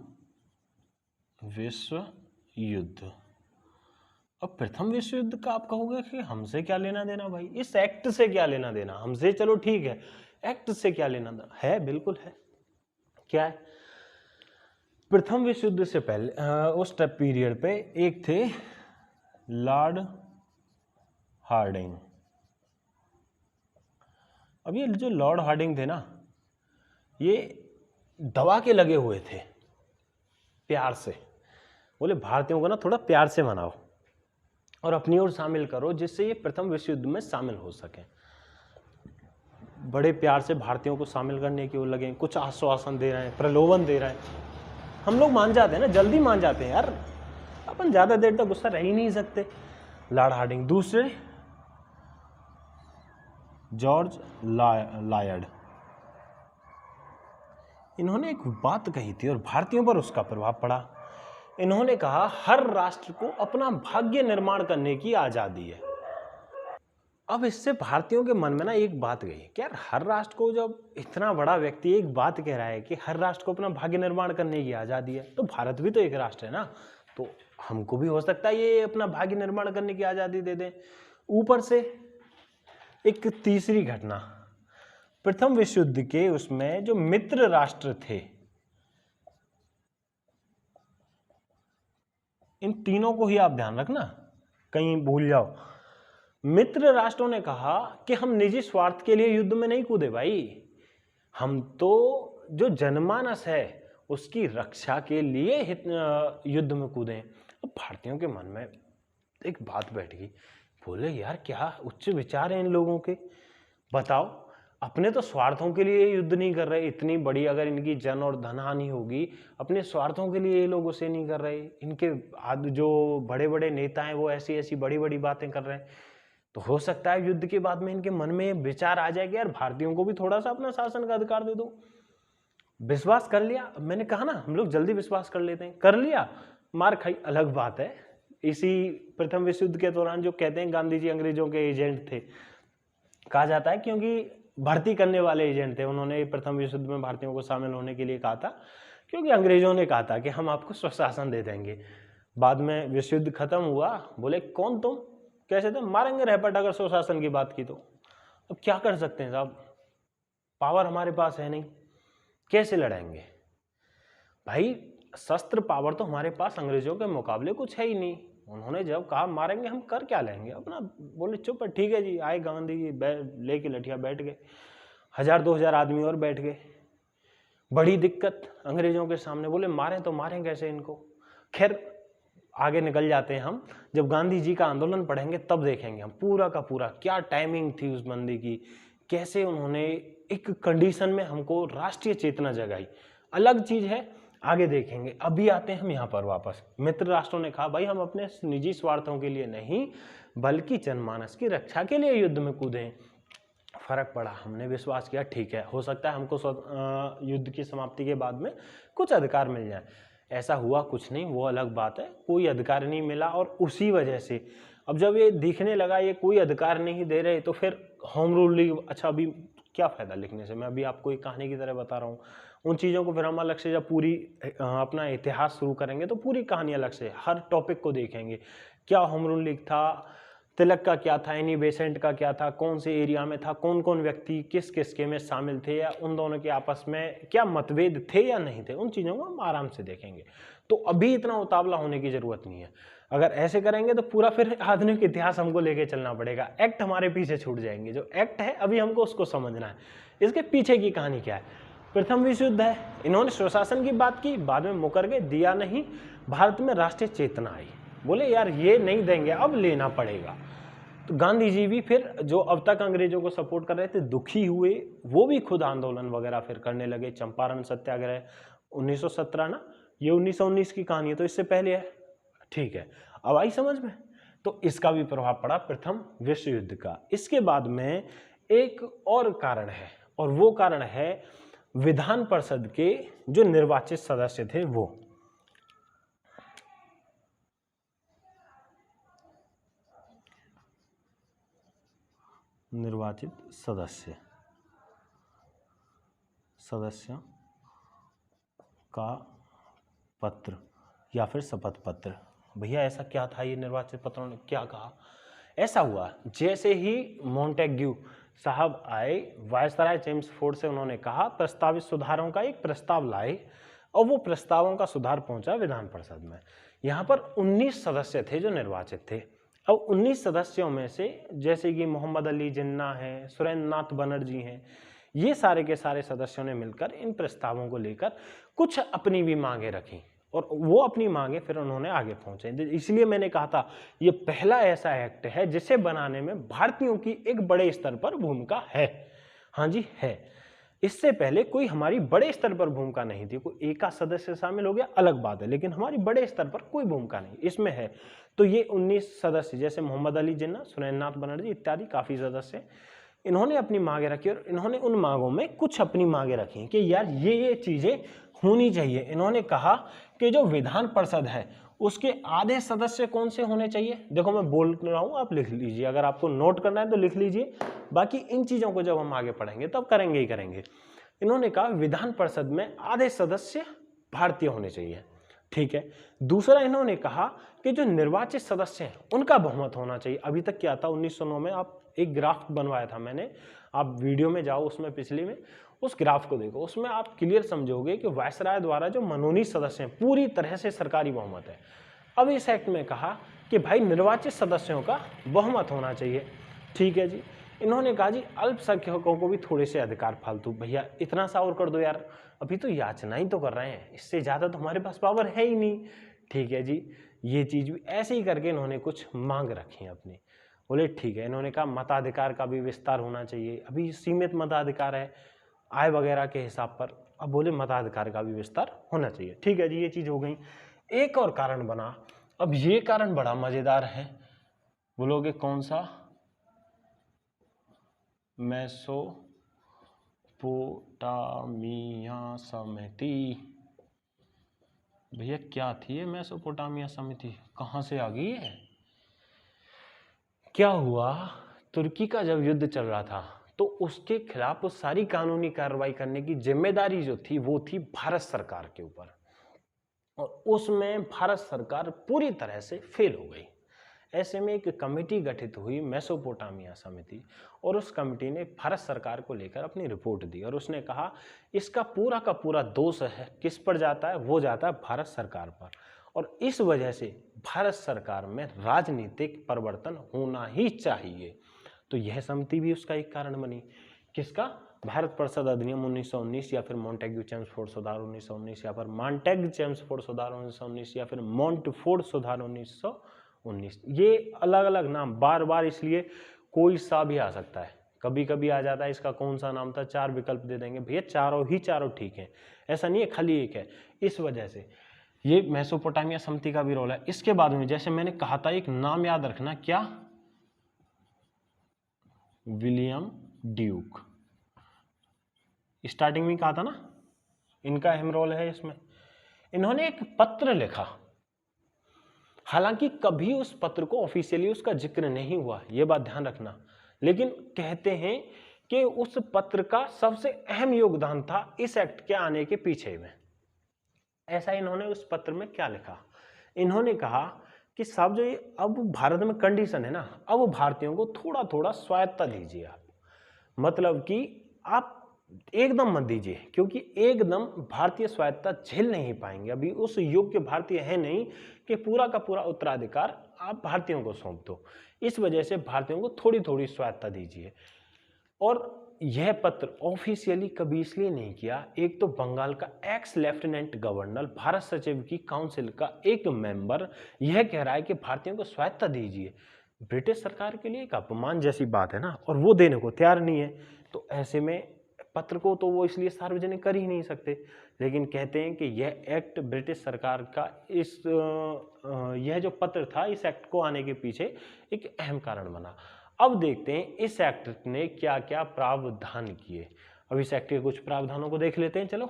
विश्व युद्ध। अब प्रथम विश्व युद्ध का आप कहोगे कि हमसे क्या लेना देना भाई, इस एक्ट से क्या लेना देना हमसे? चलो ठीक है, एक्ट से क्या लेना देना है? बिल्कुल है। क्या है? प्रथम विश्व युद्ध से पहले उस पीरियड पे एक थे लॉर्ड हार्डिंग। अब ये जो लॉर्ड हार्डिंग थे ना, ये दबा के लगे हुए थे प्यार से। बोले भारतीयों को ना थोड़ा प्यार से मनाओ और अपनी ओर शामिल करो जिससे ये प्रथम विश्व युद्ध में शामिल हो सके। बड़े प्यार से भारतीयों को शामिल करने की ओर लगे, कुछ आश्वासन दे रहे हैं, प्रलोभन दे रहे हैं। हम लोग मान जाते हैं ना, जल्दी मान जाते हैं यार, अपन ज़्यादा देर तक गुस्सा रह ही नहीं सकते। Lord Hardinge. दूसरे जॉर्ज लायड, इन्होंने एक बात कही थी और भारतीयों पर उसका प्रभाव पड़ा। इन्होंने कहा हर राष्ट्र को अपना भाग्य निर्माण करने की आज़ादी है। अब इससे भारतीयों के मन में ना एक बात गई कि यार हर राष्ट्र को, जब इतना बड़ा व्यक्ति एक बात कह रहा है कि हर राष्ट्र को अपना भाग्य निर्माण करने की आज़ादी है, तो भारत भी तो एक राष्ट्र है ना, तो हमको भी हो सकता है ये अपना भाग्य निर्माण करने की आज़ादी दे दें। ऊपर से एक तीसरी घटना, प्रथम विश्व युद्ध के उसमें जो मित्र राष्ट्र थे, इन तीनों को ही आप ध्यान रखना, कहीं भूल जाओ। मित्र राष्ट्रों ने कहा कि हम निजी स्वार्थ के लिए युद्ध में नहीं कूदे भाई, हम तो जो जनमानस है उसकी रक्षा के लिए युद्ध में कूदे। अब भारतीयों के मन में एक बात बैठ गई, बोले यार क्या उच्च विचार हैं इन लोगों के, बताओ अपने तो स्वार्थों के लिए युद्ध नहीं कर रहे, इतनी बड़ी अगर इनकी जन और धन हानि होगी, अपने स्वार्थों के लिए ये लोग उसे नहीं कर रहे। इनके जो बड़े बड़े नेता हैं वो ऐसी ऐसी बड़ी बड़ी बातें कर रहे हैं, तो हो सकता है युद्ध के बाद में इनके मन में विचार आ जाए कि यार भारतीयों को भी थोड़ा सा अपना शासन का अधिकार दे दो। विश्वास कर लिया, मैंने कहा ना हम लोग जल्दी विश्वास कर लेते हैं, कर लिया, मार खाई अलग बात है। इसी प्रथम विश्व युद्ध के दौरान जो कहते हैं गांधी जी अंग्रेजों के एजेंट थे, कहा जाता है क्योंकि भर्ती करने वाले एजेंट थे, उन्होंने प्रथम विश्व युद्ध में भारतीयों को शामिल होने के लिए कहा था, क्योंकि अंग्रेजों ने कहा था कि हम आपको स्वशासन दे देंगे। बाद में विश्व युद्ध खत्म हुआ, बोले कौन तुम, कैसे थे, मारेंगे रैपट अगर स्वशासन की बात की तो। अब क्या कर सकते हैं साहब, पावर हमारे पास है नहीं, कैसे लड़ेंगे भाई, शस्त्र पावर तो हमारे पास अंग्रेजों के मुकाबले कुछ है ही नहीं। उन्होंने जब कहा मारेंगे, हम कर क्या लेंगे अपना, बोले चुप है, ठीक है जी। आए गांधी जी लेके लठिया बैठ गए, 1000-2000 आदमी और बैठ गए। बड़ी दिक्कत अंग्रेजों के सामने, बोले मारें तो मारें कैसे इनको। खैर आगे निकल जाते हैं हम, जब गांधी जी का आंदोलन पढ़ेंगे तब देखेंगे हम पूरा का पूरा क्या टाइमिंग थी उस बंदी की, कैसे उन्होंने एक कंडीशन में हमको राष्ट्रीय चेतना जगाई। अलग चीज है, आगे देखेंगे। अभी आते हैं हम यहाँ पर वापस। मित्र राष्ट्रों ने कहा भाई हम अपने निजी स्वार्थों के लिए नहीं बल्कि जनमानस की रक्षा के लिए युद्ध में कूदें। फर्क पड़ा, हमने विश्वास किया ठीक है, हो सकता है हमको युद्ध की समाप्ति के बाद में कुछ अधिकार मिल जाए। ऐसा हुआ कुछ नहीं, वो अलग बात है, कोई अधिकार नहीं मिला। और उसी वजह से अब जब ये दिखने लगा ये कोई अधिकार नहीं दे रहे, तो फिर होम रूल लीग, अच्छा अभी क्या फ़ायदा लिखने से, मैं अभी आपको एक कहानी की तरह बता रहा हूँ। उन चीज़ों को फिर हम अलग से जब पूरी अपना इतिहास शुरू करेंगे तो पूरी कहानी अलग से हर टॉपिक को देखेंगे। क्या होम रूल लीग था, तिलक का क्या था, एनी बेसेंट का क्या था, कौन से एरिया में था, कौन कौन व्यक्ति किस किसके में शामिल थे, या उन दोनों के आपस में क्या मतभेद थे या नहीं थे, उन चीज़ों को हम आराम से देखेंगे। तो अभी इतना उतावला होने की ज़रूरत नहीं है। अगर ऐसे करेंगे तो पूरा फिर आधुनिक इतिहास हमको लेके चलना पड़ेगा, एक्ट हमारे पीछे छूट जाएंगे। जो एक्ट है अभी हमको उसको समझना है, इसके पीछे की कहानी क्या है। प्रथम विश्व युद्ध है, इन्होंने स्वशासन की बात की, बाद में मुकर गए, दिया नहीं। भारत में राष्ट्रीय चेतना आई, बोले यार ये नहीं देंगे, अब लेना पड़ेगा। तो गांधी जी भी फिर जो अब तक अंग्रेजों को सपोर्ट कर रहे थे दुखी हुए, वो भी खुद आंदोलन वगैरह फिर करने लगे। चंपारण सत्याग्रह 1917 ना, ये 1919 की कहानी है, तो इससे पहले है। ठीक है, अब आई समझ में। तो इसका भी प्रभाव पड़ा प्रथम विश्व युद्ध का। इसके बाद में एक और कारण है, और वो कारण है विधान परिषद के जो निर्वाचित सदस्य थे, वो निर्वाचित सदस्य का पत्र या फिर शपथ पत्र। भैया ऐसा क्या था, ये निर्वाचित पत्रों ने क्या कहा। ऐसा हुआ जैसे ही मॉन्टेग्यू साहब आए, वायसराय चेम्सफोर्ड से उन्होंने कहा प्रस्तावित सुधारों का एक प्रस्ताव लाए, और वो प्रस्तावों का सुधार पहुंचा विधान परिषद में। यहाँ पर 19 सदस्य थे जो निर्वाचित थे। अब 19 सदस्यों में से जैसे कि मोहम्मद अली जिन्ना है, सुरेंद्र नाथ बनर्जी हैं, ये सारे के सारे सदस्यों ने मिलकर इन प्रस्तावों को लेकर कुछ अपनी भी मांगे रखी, और वो अपनी मांगे फिर उन्होंने आगे पहुंचे। इसलिए मैंने कहा था ये पहला ऐसा एक्ट है जिसे बनाने में भारतीयों की एक बड़े स्तर पर भूमिका है। हाँ जी है, इससे पहले कोई हमारी बड़े स्तर पर भूमिका नहीं थी। कोई एक सदस्य शामिल हो गया अलग बात है, लेकिन हमारी बड़े स्तर पर कोई भूमिका नहीं इसमें है। तो ये 19 सदस्य जैसे मोहम्मद अली जिन्ना, सुरेंद्र नाथ बनर्जी इत्यादि काफी सदस्य, इन्होंने अपनी मांगे रखी, और इन्होंने उन मांगों में कुछ अपनी मांगे रखी कि यार ये चीजें होनी चाहिए। इन्होंने कहा कि जो विधान परिषद है उसके आधे सदस्य कौन से होने चाहिए। देखो मैं बोल रहा हूं, आप लिख लीजिए, अगर आपको नोट करना है तो लिख लीजिए, बाकी इन चीजों को जब हम आगे पढ़ेंगे तब करेंगे ही करेंगे। इन्होंने कहा विधान परिषद में आधे सदस्य भारतीय होने चाहिए। ठीक है, दूसरा इन्होंने कहा कि जो निर्वाचित सदस्य हैं उनका बहुमत होना चाहिए। अभी तक क्या था 1909 में, आप एक ग्राफ बनवाया था मैंने, आप वीडियो में जाओ उसमें पिछली में, उस ग्राफ को देखो, उसमें आप क्लियर समझोगे कि वायसराय द्वारा जो मनोनीत सदस्य हैं पूरी तरह से सरकारी बहुमत है। अब इस एक्ट में कहा कि भाई निर्वाचित सदस्यों का बहुमत होना चाहिए। ठीक है जी, इन्होंने कहा जी अल्पसंख्यकों को भी थोड़े से अधिकार फालतू, भैया इतना सा और कर दो यार, अभी तो याचना ही तो कर रहे हैं, इससे ज़्यादा तो हमारे पास पावर है ही नहीं। ठीक है जी, ये चीज़ भी ऐसे ही करके इन्होंने कुछ मांग रखी अपनी। बोले ठीक है, इन्होंने कहा मताधिकार का भी विस्तार होना चाहिए, अभी सीमित मताधिकार है आय वगैरह के हिसाब पर, अब बोले मताधिकार का भी विस्तार होना चाहिए। ठीक है जी, ये चीज़ हो गई। एक और कारण बना, अब ये कारण बड़ा मज़ेदार है, बोलोगे कौन सा, मेसोपोटामिया समिति। भैया क्या थी ये मेसोपोटामिया समिति, कहाँ से आ गई है। क्या हुआ, तुर्की का जब युद्ध चल रहा था तो उसके खिलाफ वो सारी कानूनी कार्रवाई करने की जिम्मेदारी जो थी वो थी भारत सरकार के ऊपर, और उसमें भारत सरकार पूरी तरह से फेल हो गई। ऐसे में एक कमेटी गठित हुई मेसोपोटामिया समिति, और उस कमेटी ने भारत सरकार को लेकर अपनी रिपोर्ट दी, और उसने कहा इसका पूरा का पूरा दोष है किस पर जाता है, वो जाता है भारत सरकार पर, और इस वजह से भारत सरकार में राजनीतिक परिवर्तन होना ही चाहिए। तो यह समिति भी उसका एक कारण बनी। किसका, भारत परिषद अधिनियम 1919, या फिर मॉन्टेग्यू चेम्सफोर्ड सुधार 1919, या फिर मॉन्टेग चेम्सफोर्ड सुधार 1919, या फिर मॉन्टफोर्ड सुधार 1919। ये अलग अलग नाम बार बार, इसलिए कोई सा भी आ सकता है, कभी कभी आ जाता है इसका कौन सा नाम था, 4 विकल्प दे देंगे, भैया चारों ठीक है, ऐसा नहीं है खाली एक है। इस वजह से ये मेसोपोटामिया समिति का भी रोल है। इसके बाद में जैसे मैंने कहा था एक नाम याद रखना, क्या, विलियम ड्यूक, स्टार्टिंग में कहा था ना, इनका अहम रोल है इसमें। इन्होंने एक पत्र लिखा, हालांकि कभी उस पत्र को ऑफिशियली उसका जिक्र नहीं हुआ, यह बात ध्यान रखना, लेकिन कहते हैं कि उस पत्र का सबसे अहम योगदान था इस एक्ट के आने के पीछे में। ऐसा इन्होंने उस पत्र में क्या लिखा, इन्होंने कहा कि साहब जो ये अब भारत में कंडीशन है ना, अब भारतीयों को थोड़ा थोड़ा स्वायत्तता दीजिए आप, मतलब कि आप एकदम मत दीजिए, क्योंकि एकदम भारतीय स्वायत्तता झेल नहीं पाएंगे, अभी उस योग्य भारतीय है नहीं कि पूरा का पूरा उत्तराधिकार आप भारतीयों को सौंप दो। इस वजह से भारतीयों को थोड़ी थोड़ी स्वायत्तता दीजिए। और यह पत्र ऑफिशियली कभी इसलिए नहीं किया, एक तो बंगाल का एक्स लेफ्टिनेंट गवर्नर, भारत सचिव की काउंसिल का एक मेंबर यह कह रहा है कि भारतीयों को स्वायत्तता दीजिए, ब्रिटिश सरकार के लिए एक अपमान जैसी बात है ना, और वो देने को तैयार नहीं है। तो ऐसे में पत्र को तो वो इसलिए सार्वजनिक कर ही नहीं सकते, लेकिन कहते हैं कि यह एक्ट ब्रिटिश सरकार का यह जो पत्र था इस एक्ट को आने के पीछे एक अहम कारण बना। अब देखते हैं इस एक्ट ने क्या क्या प्रावधान किए। अब इस एक्ट के कुछ प्रावधानों को देख लेते हैं। चलो,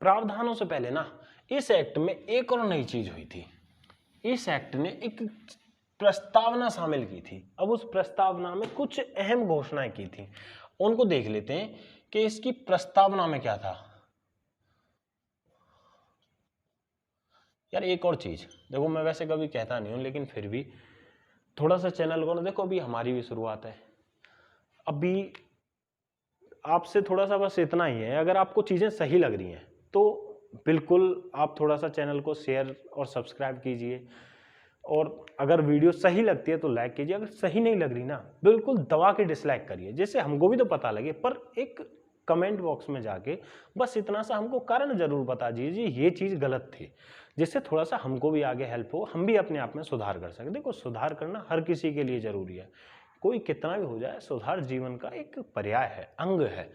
प्रावधानों से पहले ना इस एक्ट में एक और नई चीज हुई थी। इस एक्ट ने एक प्रस्तावना शामिल की थी। अब उस प्रस्तावना में कुछ अहम घोषणाएं की थी, उनको देख लेते हैं कि इसकी प्रस्तावना में क्या था। यार एक और चीज देखो, मैं वैसे कभी कहता नहीं हूं, लेकिन फिर भी थोड़ा सा चैनल को ना देखो, अभी हमारी भी शुरुआत है, अभी आपसे थोड़ा सा बस इतना ही है, अगर आपको चीजें सही लग रही हैं तो बिल्कुल आप थोड़ा सा चैनल को शेयर और सब्सक्राइब कीजिए, और अगर वीडियो सही लगती है तो लाइक कीजिए, अगर सही नहीं लग रही ना बिल्कुल दबा के डिसलाइक करिए, जिससे हमको भी तो पता लगे। पर एक कमेंट बॉक्स में जाके बस इतना सा हमको कारण जरूर बता दीजिए ये चीज़ गलत थी, जिससे थोड़ा सा हमको भी आगे हेल्प हो, हम भी अपने आप में सुधार कर सकें। देखो, सुधार करना हर किसी के लिए जरूरी है, कोई कितना भी हो जाए, सुधार जीवन का एक पर्याय है, अंग है,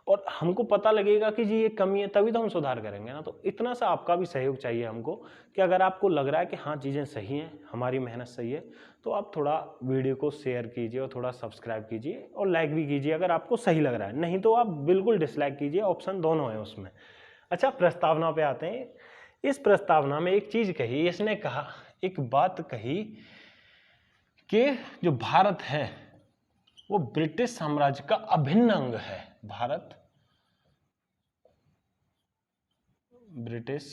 और हमको पता लगेगा कि जी ये कमी है, तभी तो हम सुधार करेंगे ना। तो इतना सा आपका भी सहयोग चाहिए हमको, कि अगर आपको लग रहा है कि हाँ चीज़ें सही हैं, हमारी मेहनत सही है, तो आप थोड़ा वीडियो को शेयर कीजिए और थोड़ा सब्सक्राइब कीजिए और लाइक भी कीजिए अगर आपको सही लग रहा है, नहीं तो आप बिल्कुल डिसलाइक कीजिए, ऑप्शन दोनों है उसमें। अच्छा, प्रस्तावना पे आते हैं। इस प्रस्तावना में एक चीज़ कही, इसने कहा, एक बात कही कि जो भारत है वो ब्रिटिश साम्राज्य का अभिन्न अंग है। भारत ब्रिटिश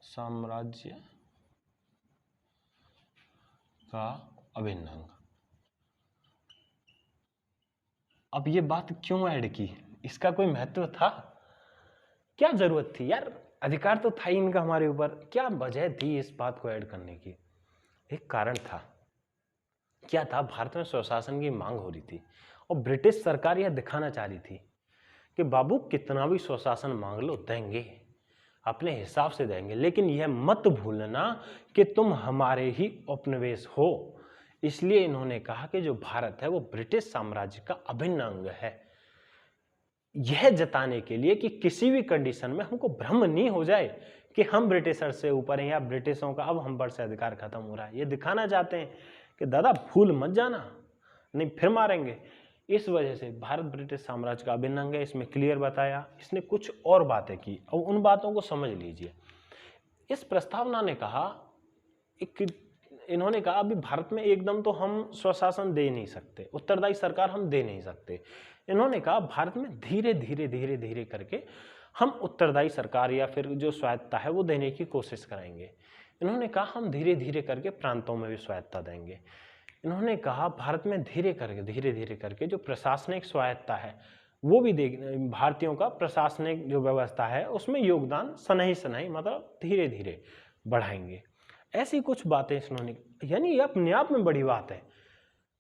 साम्राज्य का अभिन्न अंग। अब ये बात क्यों ऐड की, इसका कोई महत्व था? क्या जरूरत थी यार, अधिकार तो था ही इनका हमारे ऊपर, क्या वजह थी इस बात को ऐड करने की? एक कारण था। क्या था? भारत में स्वशासन की मांग हो रही थी, और ब्रिटिश सरकार यह दिखाना चाह रही थी कि बाबू कितना भी स्वशासन मांग लो, देंगे, अपने हिसाब से देंगे, लेकिन यह मत भूलना कि तुम हमारे ही उपनिवेश हो। इसलिए इन्होंने कहा कि जो भारत है वो ब्रिटिश साम्राज्य का अभिन्न अंग है, यह जताने के लिए कि किसी भी कंडीशन में हमको भ्रम नहीं हो जाए कि हम ब्रिटिशर से ऊपर हैं या ब्रिटिशों का अब हम पर से अधिकार खत्म हो रहा है। ये दिखाना चाहते हैं कि दादा भूल मत जाना, नहीं फिर मारेंगे। इस वजह से भारत ब्रिटिश साम्राज्य का अभिन्न अंग है, इसमें क्लियर बताया। इसने कुछ और बातें की, अब उन बातों को समझ लीजिए। इस प्रस्तावना ने कहा, इन्होंने कहा अभी भारत में एकदम तो हम स्वशासन दे नहीं सकते, उत्तरदायी सरकार हम दे नहीं सकते। इन्होंने कहा भारत में धीरे धीरे धीरे धीरे करके हम उत्तरदायी सरकार या फिर जो स्वायत्तता है वो देने की कोशिश करेंगे। इन्होंने कहा हम धीरे धीरे करके प्रांतों में भी स्वायत्तता देंगे। इन्होंने कहा भारत में धीरे धीरे करके जो प्रशासनिक स्वायत्तता है वो भी भारतीयों का प्रशासनिक जो व्यवस्था है उसमें योगदान सनही सनही मतलब धीरे धीरे बढ़ाएंगे। ऐसी कुछ बातें इन्होंने, यानी ये अपने आप में बड़ी बात है।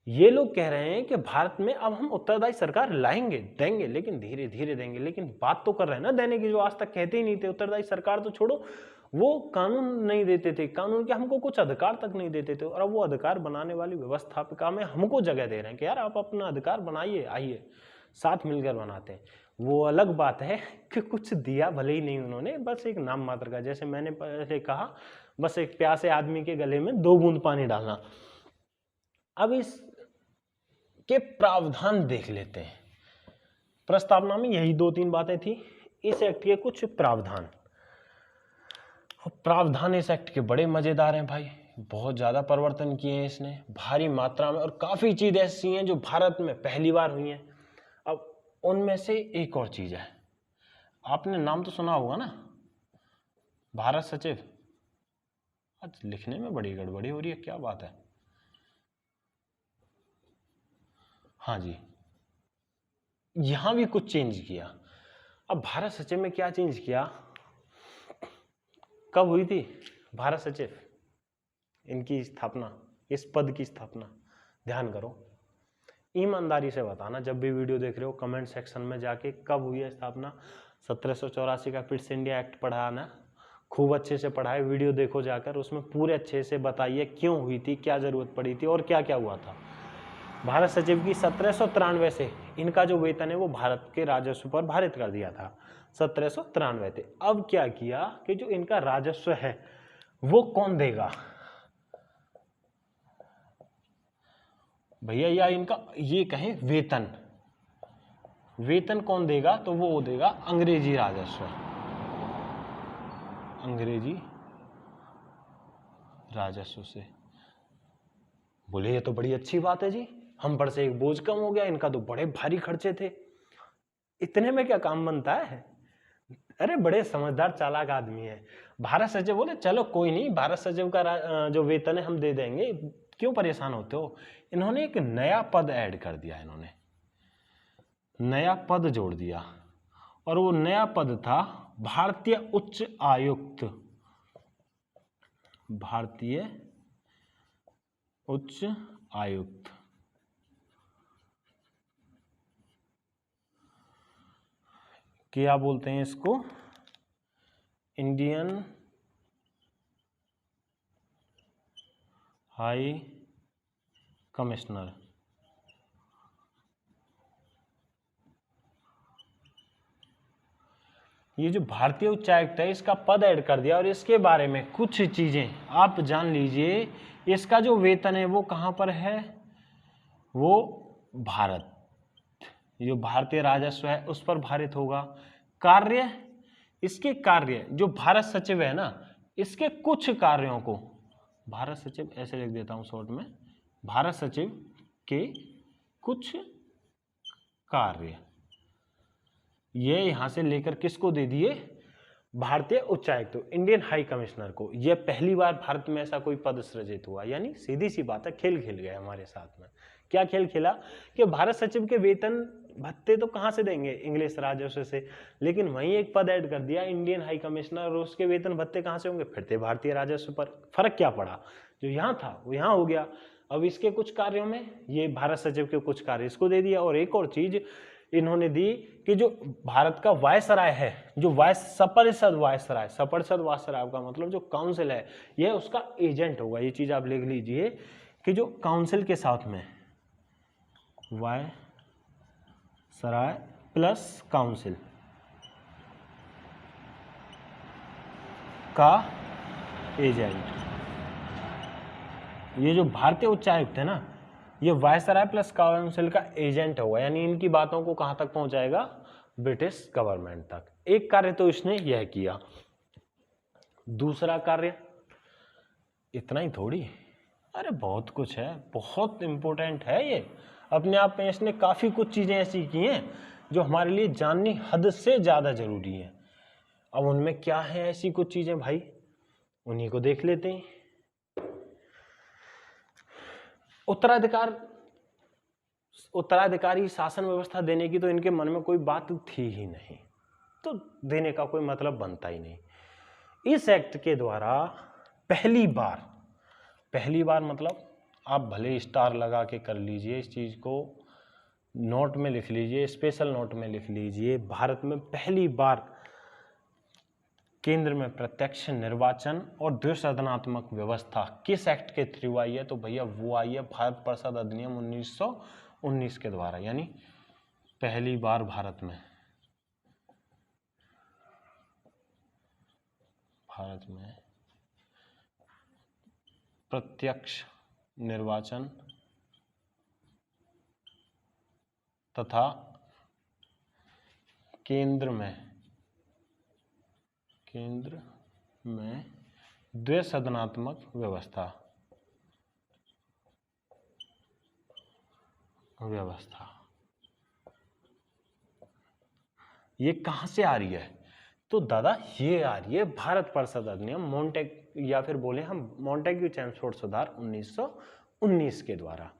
ये लोग कह रहे हैं कि भारत में अब हम उत्तरदायी सरकार लाएंगे, देंगे, लेकिन धीरे धीरे देंगे, लेकिन बात तो कर रहे हैं ना देने की, जो आज तक कहते ही नहीं थे। उत्तरदायी सरकार तो छोड़ो, वो कानून नहीं देते थे, कानून के हमको कुछ अधिकार तक नहीं देते थे, और अब वो अधिकार बनाने वाली व्यवस्थापिका में हमको जगह दे रहे हैं कि यार आप अपना अधिकार बनाइए, आइए साथ मिलकर बनाते हैं। वो अलग बात है कि कुछ दिया भले ही नहीं उन्होंने, बस एक नाम मात्र का, जैसे मैंने पहले कहा, बस एक प्यासे आदमी के गले में 2 बूंद पानी डालना। अब इस के प्रावधान देख लेते हैं। प्रस्तावना में यही 2-3 बातें थी। इस एक्ट के कुछ प्रावधान, प्रावधान इस एक्ट के बड़े मजेदार हैं भाई। बहुत ज़्यादा परिवर्तन किए हैं इसने भारी मात्रा में, और काफ़ी चीज़ ऐसी हैं जो भारत में पहली बार हुई हैं। अब उनमें से एक और चीज़ है, आपने नाम तो सुना होगा ना, भारत सचिव। आज लिखने में बड़ी गड़बड़ी हो रही है, क्या बात है। हाँ जी, यहां भी कुछ चेंज किया। अब भारत सचिव में क्या चेंज किया, कब हुई थी भारत सचिव, इनकी स्थापना, इस पद की स्थापना, ध्यान करो, ईमानदारी से बताना जब भी वीडियो देख रहे हो, कमेंट सेक्शन में जाके कब हुई है स्थापना। 1784 का फिट्स इंडिया एक्ट पढ़ा ना, खूब अच्छे से पढ़ाए, वीडियो देखो जाकर, उसमें पूरे अच्छे से बताइए क्यों हुई थी, क्या जरूरत पड़ी थी और क्या क्या हुआ था। भारत सचिव की 1793 से इनका जो वेतन है वो भारत के राजस्व पर भारित कर दिया था, 1793 थे। अब क्या किया कि जो इनका राजस्व है वो कौन देगा भैया, या इनका ये कहें वेतन, वेतन कौन देगा, तो वो देगा अंग्रेजी राजस्व, अंग्रेजी राजस्व से। बोले ये तो बड़ी अच्छी बात है जी, हम पर से एक बोझ कम हो गया, इनका तो बड़े भारी खर्चे थे, इतने में क्या काम बनता है। अरे बड़े समझदार चालाक आदमी है। भारत सचिव बोले चलो कोई नहीं, भारत सचिव का जो वेतन है हम दे देंगे, क्यों परेशान होते हो। इन्होंने एक नया पद ऐड कर दिया, इन्होंने नया पद जोड़ दिया, और वो नया पद था भारतीय उच्च आयुक्त, भारतीय उच्च आयुक्त। क्या बोलते हैं इसको, इंडियन हाई कमिश्नर। ये जो भारतीय उच्चायुक्त है इसका पद ऐड कर दिया, और इसके बारे में कुछ चीजें आप जान लीजिए। इसका जो वेतन है वो कहां पर है, वो भारत, जो भारतीय राजस्व है उस पर भारित होगा। कार्य, इसके कार्य, जो भारत सचिव है ना, इसके कुछ कार्यों को, भारत सचिव ऐसे लिख देता हूं शॉर्ट में, भारत सचिव के कुछ कार्य, ये यहां से लेकर किसको दे दिए, भारतीय उच्चायुक्त, इंडियन हाई कमिश्नर को। यह पहली बार भारत में ऐसा कोई पद सृजित हुआ, यानी सीधी सी बात है, खेल खेल गए हमारे साथ में। क्या खेल खेला कि भारत सचिव के वेतन भत्ते तो कहां से देंगे, इंग्लिश राजस्व से, लेकिन वहीं एक पद ऐड कर दिया इंडियन हाई कमिश्नर, और उसके वेतन भत्ते कहां से होंगे, फिर से भारतीय राजस्व पर। फर्क क्या पड़ा, जो यहाँ था वो यहाँ हो गया। अब इसके कुछ कार्यों में ये भारत सचिव के कुछ कार्य इसको दे दिया, और एक और चीज इन्होंने दी कि जो भारत का वायसराय है, जो सपरिषद वायसराय, सपरिषद वायसराय का मतलब जो काउंसिल है, यह उसका एजेंट होगा। ये चीज आप लिख लीजिए कि जो काउंसिल के साथ में वायसराय प्लस काउंसिल का एजेंट, ये जो भारतीय उच्चायुक्त है ना, ये वायसराय प्लस काउंसिल का एजेंट होगा, यानी इनकी बातों को कहां तक पहुंचाएगा, ब्रिटिश गवर्नमेंट तक। एक कार्य तो इसने यह किया। दूसरा कार्य इतना ही थोड़ी, अरे बहुत कुछ है, बहुत इंपॉर्टेंट है ये, अपने आप में इसने काफी कुछ चीजें ऐसी की हैं जो हमारे लिए जाननी हद से ज्यादा जरूरी है। अब उनमें क्या है ऐसी कुछ चीजें भाई, उन्हीं को देख लेते हैं। उत्तराधिकारी शासन व्यवस्था देने की तो इनके मन में कोई बात थी ही नहीं, तो देने का कोई मतलब बनता ही नहीं। इस एक्ट के द्वारा पहली बार मतलब आप भले स्टार लगा के कर लीजिए, इस चीज को नोट में लिख लीजिए, स्पेशल नोट में लिख लीजिए, भारत में पहली बार केंद्र में प्रत्यक्ष निर्वाचन और द्विसदनात्मक व्यवस्था किस एक्ट के थ्रू आई है, तो भैया वो आई है भारत परिषद अधिनियम 1919 के द्वारा। यानी पहली बार भारत में प्रत्यक्ष निर्वाचन तथा केंद्र में द्विसदनात्मक व्यवस्था व्यवस्था ये कहां से आ रही है? तो दादा ये आ रही है भारत परिषद अधिनियम मॉन्टेग या फिर बोले हम मॉन्टेग्यू चैम्सफोर्ड सुधार 1919 के द्वारा।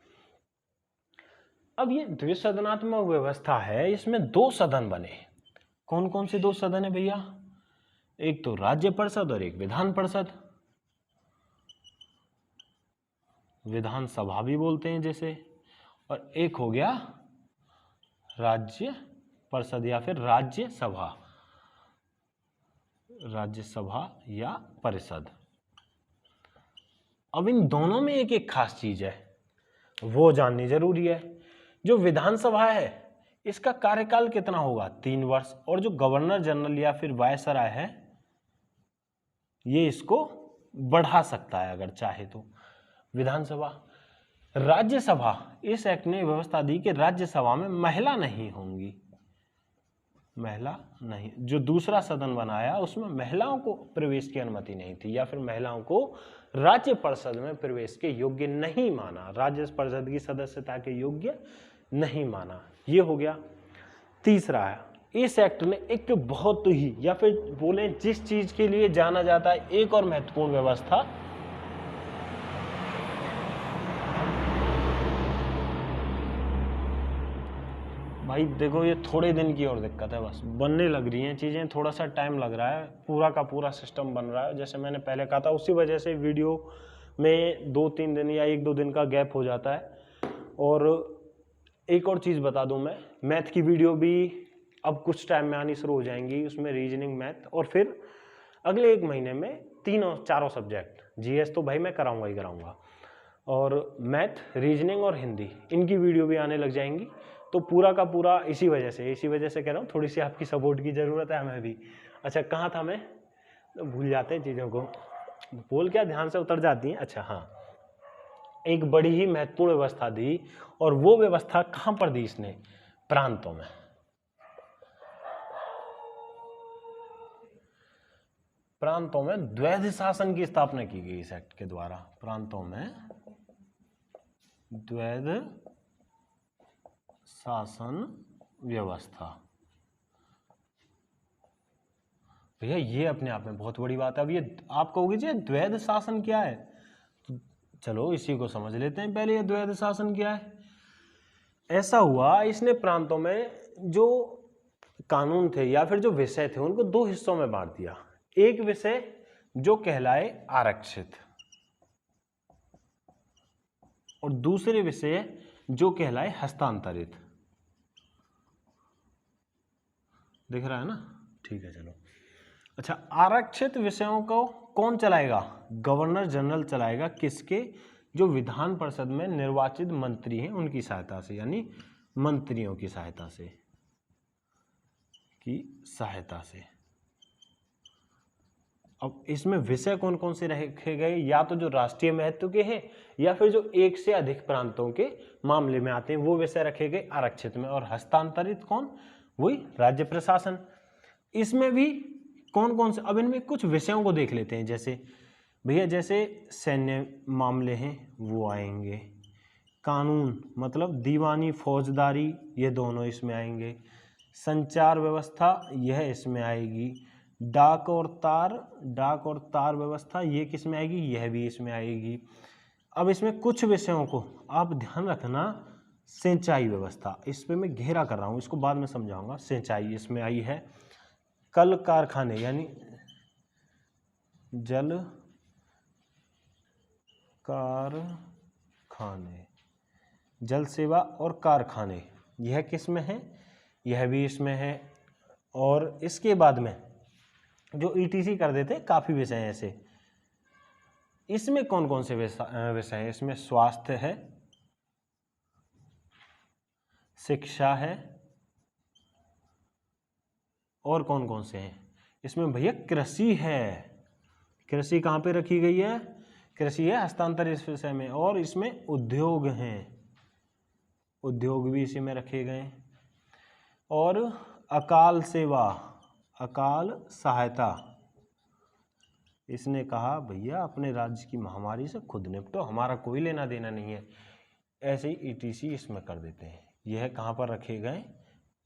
अब ये द्विसदनात्मक व्यवस्था है, इसमें 2 सदन बने। कौन कौन से 2 सदन है भैया? एक तो राज्य परिषद और एक विधान परिषद। विधानसभा भी बोलते हैं जैसे, और एक हो गया राज्य परिषद या फिर राज्यसभा, राज्यसभा या परिषद। अब इन दोनों में एक एक खास चीज है, वो जाननी जरूरी है। जो विधानसभा है इसका कार्यकाल कितना होगा? 3 वर्ष। और जो गवर्नर जनरल या फिर वायसराय है ये इसको बढ़ा सकता है अगर चाहे तो। विधानसभा। राज्यसभा, इस एक्ट ने व्यवस्था दी कि राज्यसभा में महिला नहीं होंगी, महिला नहीं। जो दूसरा सदन बनाया उसमें महिलाओं को प्रवेश की अनुमति नहीं थी, या फिर महिलाओं को राज्य परिषद में प्रवेश के योग्य नहीं माना, राज्य परिषद की सदस्यता के योग्य नहीं माना। ये हो गया। तीसरा है, इस एक्ट ने एक बहुत ही या फिर बोले जिस चीज के लिए जाना जाता है एक और महत्वपूर्ण व्यवस्था, भाई देखो ये थोड़े दिन की और दिक्कत है, बस बनने लग रही हैं चीज़ें, थोड़ा सा टाइम लग रहा है, पूरा का पूरा सिस्टम बन रहा है। जैसे मैंने पहले कहा था उसी वजह से वीडियो में 2-3 दिन या 1-2 दिन का गैप हो जाता है। और एक और चीज़ बता दूं मैं, मैथ की वीडियो भी अब कुछ टाइम में आनी शुरू हो जाएंगी, उसमें रीजनिंग, मैथ, और फिर अगले 1 महीने में 3-4 सब्जेक्ट, जीएस तो भाई मैं कराऊंगा ही कराऊंगा, और मैथ, रीजनिंग और हिंदी, इनकी वीडियो भी आने लग जाएंगी। तो पूरा का पूरा इसी वजह से कह रहा हूँ, थोड़ी सी आपकी सपोर्ट की ज़रूरत है हमें भी। अच्छा कहाँ था मैं, तो भूल जाते हैं चीज़ों को, बोल क्या ध्यान से उतर जाती हैं। अच्छा हाँ, एक बड़ी ही महत्वपूर्ण व्यवस्था दी, और वो व्यवस्था कहाँ पर दी इसने? प्रांतों में। प्रांतों में द्वैध शासन की स्थापना की गई इस एक्ट के द्वारा। प्रांतों में द्वैध शासन व्यवस्था। भैया ये अपने आप में बहुत बड़ी बात है। अब ये आप कहोगे जी द्वैध शासन क्या है, तो चलो इसी को समझ लेते हैं पहले, ये द्वैध शासन क्या है। ऐसा हुआ, इसने प्रांतों में जो कानून थे या फिर जो विषय थे उनको 2 हिस्सों में बांट दिया। एक विषय जो कहलाए आरक्षित, और दूसरे विषय जो कहलाए हस्तांतरित। दिख रहा है ना? ठीक है चलो। अच्छा, आरक्षित विषयों को कौन चलाएगा? गवर्नर जनरल चलाएगा। किसके? जो विधान परिषद में निर्वाचित मंत्री हैं उनकी सहायता से, यानी मंत्रियों की सहायता से। अब इसमें विषय कौन कौन से रखे गए? या तो जो राष्ट्रीय महत्व के हैं या फिर जो 1 से अधिक प्रांतों के मामले में आते हैं वो विषय रखे गए आरक्षित में। और हस्तांतरित कौन? वही राज्य प्रशासन। इसमें भी कौन कौन से, अब इनमें कुछ विषयों को देख लेते हैं। जैसे भैया जैसे सैन्य मामले हैं वो आएंगे, कानून मतलब दीवानी फौजदारी ये दोनों इसमें आएंगे, संचार व्यवस्था यह इसमें आएगी, डाक और तार व्यवस्था ये किस में आएगी? यह भी इसमें आएगी। अब इसमें कुछ विषयों को आप ध्यान रखना, सिंचाई व्यवस्था, इस पे मैं घेरा कर रहा हूँ, इसको बाद में समझाऊंगा। सिंचाई इसमें आई है। कल कारखाने यानी जल कारखाने, जल सेवा और कारखाने यह किस में है? यह भी इसमें है। और इसके बाद में जो ईटीसी कर देते काफी विषय हैं ऐसे। इसमें कौन कौन से विषय हैं? इसमें स्वास्थ्य है, शिक्षा है, और कौन कौन से हैं? इसमें भैया कृषि है। कृषि कहाँ पे रखी गई है? कृषि है हस्तांतरित इस विषय में। और इसमें उद्योग हैं, उद्योग भी इसी में रखे गए। और अकाल सेवा, अकाल सहायता, इसने कहा भैया अपने राज्य की महामारी से खुद निपटो, हमारा कोई लेना देना नहीं है। ऐसे ही ETC इसमें कर देते हैं। यह कहाँ पर रखे गए,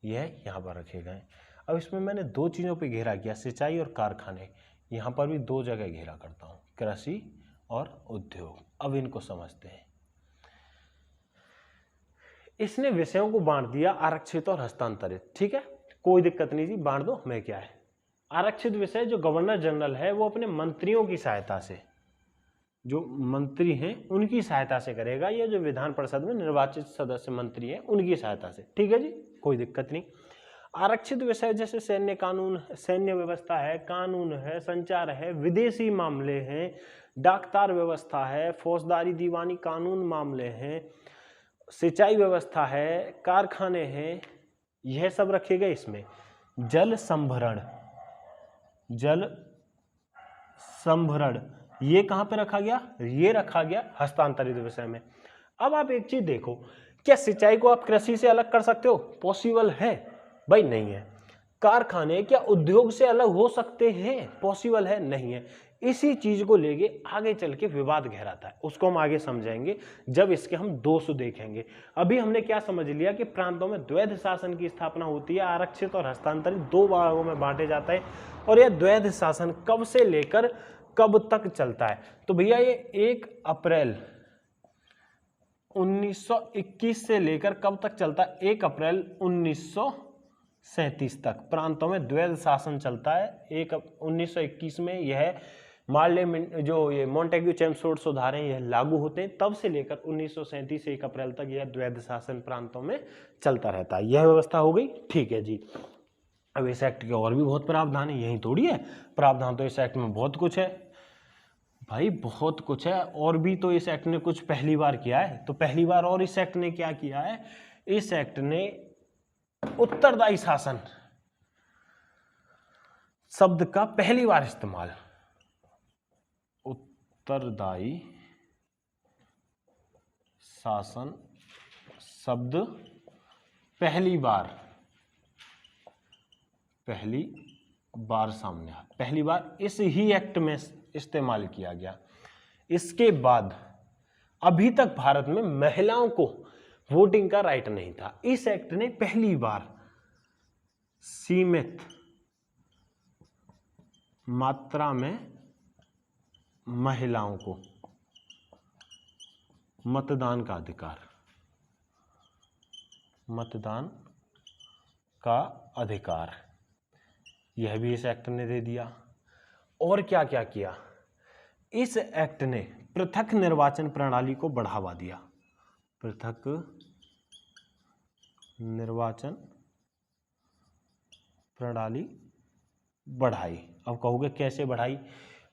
यह यहाँ पर रखे गए। अब इसमें मैंने दो चीज़ों पे घेरा किया, सिंचाई और कारखाने। यहाँ पर भी दो जगह घेरा करता हूँ, कृषि और उद्योग। अब इनको समझते हैं। इसने विषयों को बांट दिया, आरक्षित और हस्तांतरित। ठीक है, कोई दिक्कत नहीं जी, बांट दो, हमें क्या है। आरक्षित विषय जो गवर्नर जनरल है वो अपने मंत्रियों की सहायता से, जो मंत्री हैं उनकी सहायता से करेगा, या जो विधान परिषद में निर्वाचित सदस्य मंत्री हैं उनकी सहायता से। ठीक है जी, कोई दिक्कत नहीं। आरक्षित विषय जैसे सैन्य कानून, सैन्य व्यवस्था है, कानून है, संचार है, विदेशी मामले हैं, डाकतार व्यवस्था है, फौजदारी दीवानी कानून मामले हैं, सिंचाई व्यवस्था है, कारखाने हैं, यह सब रखे गए इसमें। जल संभरण, जल संभरण ये कहाँ पे रखा गया, ये रखा गया हस्तांतरित विषय में। अब आप एक चीज देखो, क्या सिंचाई को आप कृषि से अलग कर सकते हो? पॉसिबल है? भाई नहीं है। कारखाने क्या उद्योग से अलग हो सकते हैं? पॉसिबल है? नहीं है। इसी चीज को लेके आगे चल के विवाद गहराता है, उसको हम आगे समझाएंगे जब इसके हम दोष देखेंगे। अभी हमने क्या समझ लिया कि प्रांतों में द्वैध शासन की स्थापना होती है, आरक्षित और हस्तांतरित दो भागों में बांटे जाता है, और यह द्वैध शासन कब से लेकर कब तक चलता है? तो भैया ये 1 अप्रैल 1921 से लेकर कब तक चलता है? 1 अप्रैल 1937 तक प्रांतों में द्वैध शासन चलता है। 1921 में यह जो ये मॉन्टेग्यू चेम्सफोर्ड सुधार हैं यह लागू होते हैं, तब से लेकर 1937 से 1 अप्रैल तक यह द्वैध शासन प्रांतों में चलता रहता है। यह व्यवस्था हो गई, ठीक है जी। अब इस एक्ट के और भी बहुत प्रावधान है, यही थोड़ी है प्रावधान, तो इस एक्ट में बहुत कुछ है भाई, बहुत कुछ है। और भी तो इस एक्ट ने कुछ पहली बार किया है, तो पहली बार और इस एक्ट ने क्या किया है? इस एक्ट ने उत्तरदायी शासन शब्द का पहली बार इस्तेमाल, उत्तरदायी शासन शब्द पहली बार सामने आया, पहली बार इस ही एक्ट में इस्तेमाल किया गया। इसके बाद अभी तक भारत में महिलाओं को वोटिंग का राइट नहीं था। इस एक्ट ने पहली बार सीमित मात्रा में महिलाओं को मतदान का अधिकार यह भी इस एक्ट ने दे दिया। और क्या क्या किया? इस एक्ट ने पृथक निर्वाचन प्रणाली को बढ़ावा दिया, पृथक निर्वाचन प्रणाली बढ़ाई। अब कहोगे कैसे बढ़ाई?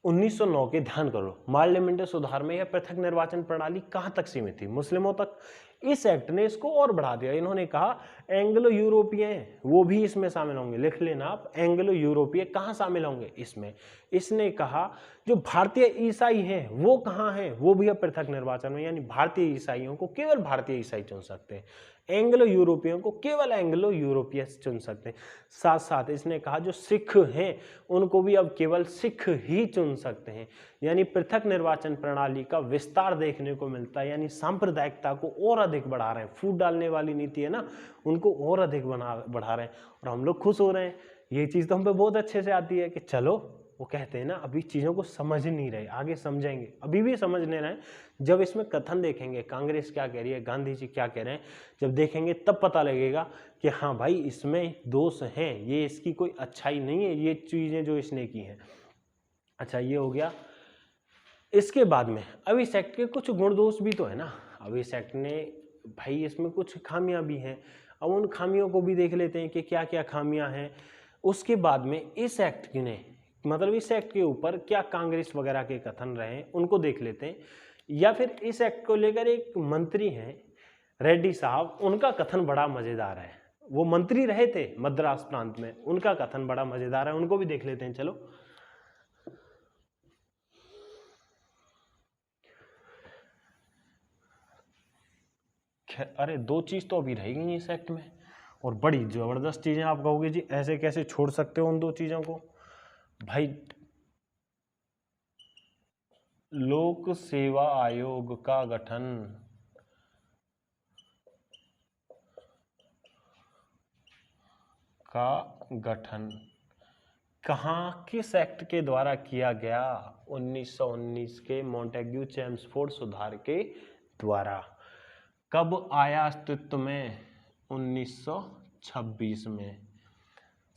1909 के, ध्यान करो, पार्लियामेंट्री सुधार में यह पृथक निर्वाचन प्रणाली कहां तक सीमित थी? मुस्लिमों तक। इस एक्ट ने इसको और बढ़ा दिया। इन्होंने कहा एंग्लो यूरोपीय वो भी इसमें शामिल होंगे, लिख लेना आप, एंग्लो यूरोपीय कहां शामिल होंगे इसमें। इसने कहा जो भारतीय ईसाई हैं वो कहां हैं, वो भी अब पृथक निर्वाचन में, यानी भारतीय ईसाइयों को केवल भारतीय ईसाई चुन सकते हैं, एंग्लो यूरोपियों को केवल एंग्लो यूरोपीय चुन सकते हैं। साथ साथ इसने कहा जो सिख हैं उनको भी अब केवल सिख ही चुन सकते हैं, यानी पृथक निर्वाचन प्रणाली का विस्तार देखने को मिलता है, यानी सांप्रदायिकता को और अधिक बढ़ा रहे हैं। फूट डालने वाली नीति है ना, उनको और अधिक बढ़ा रहे हैं, और हम लोग खुश हो रहे हैं। ये चीज़ तो हम पे बहुत अच्छे से आती है कि चलो, वो कहते हैं ना अभी चीज़ों को समझ नहीं रहे, आगे समझेंगे, अभी भी समझ नहीं रहे हैं। जब इसमें कथन देखेंगे, कांग्रेस क्या कह रही है, गांधी जी क्या कह रहे हैं, जब देखेंगे तब पता लगेगा कि हाँ भाई इसमें दोष हैं, ये इसकी कोई अच्छाई नहीं है, ये चीज़ें जो इसने की हैं। अच्छा, ये हो गया। इसके बाद में अब इस एक्ट के कुछ गुण दोष भी तो है ना। अब इस एक्ट ने भाई इसमें कुछ खामियां भी हैं, अब उन खामियों को भी देख लेते हैं कि क्या क्या खामियां हैं। उसके बाद में इस एक्ट ने, मतलब इस एक्ट के ऊपर क्या कांग्रेस वगैरह के कथन रहे उनको देख लेते हैं, या फिर इस एक्ट को लेकर एक मंत्री हैं रेड्डी साहब, उनका कथन बड़ा मजेदार है। वो मंत्री रहे थे मद्रास प्रांत में, उनका कथन बड़ा मजेदार है, उनको भी देख लेते हैं। चलो, अरे दो चीज तो अभी रहेगी इस एक्ट में, और बड़ी जबरदस्त चीजें। आप कहोगे जी ऐसे कैसे छोड़ सकते हो उन दो चीजों को? भाई लोक सेवा आयोग का गठन का गठन कहाँ किस एक्ट के द्वारा किया गया? 1919 के मॉन्टेग्यू चेम्सफोर्ड सुधार के द्वारा। कब आया अस्तित्व में? 1926 में।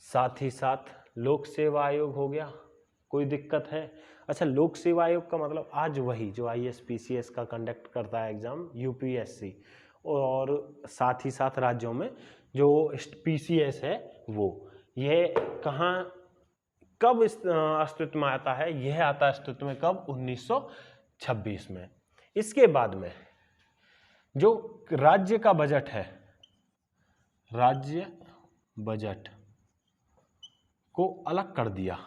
साथ ही साथ लोक सेवा आयोग हो गया। कोई दिक्कत है? अच्छा, लोक सेवा आयोग का मतलब आज वही जो ISPCS का कंडक्ट करता है एग्जाम, UPSC, और साथ ही साथ राज्यों में जो PCS है वो, यह कहाँ कब अस्तित्व में आता है? यह आता है अस्तित्व में कब? 1926 में। इसके बाद में जो राज्य का बजट है, राज्य बजट को अलग कर दिया।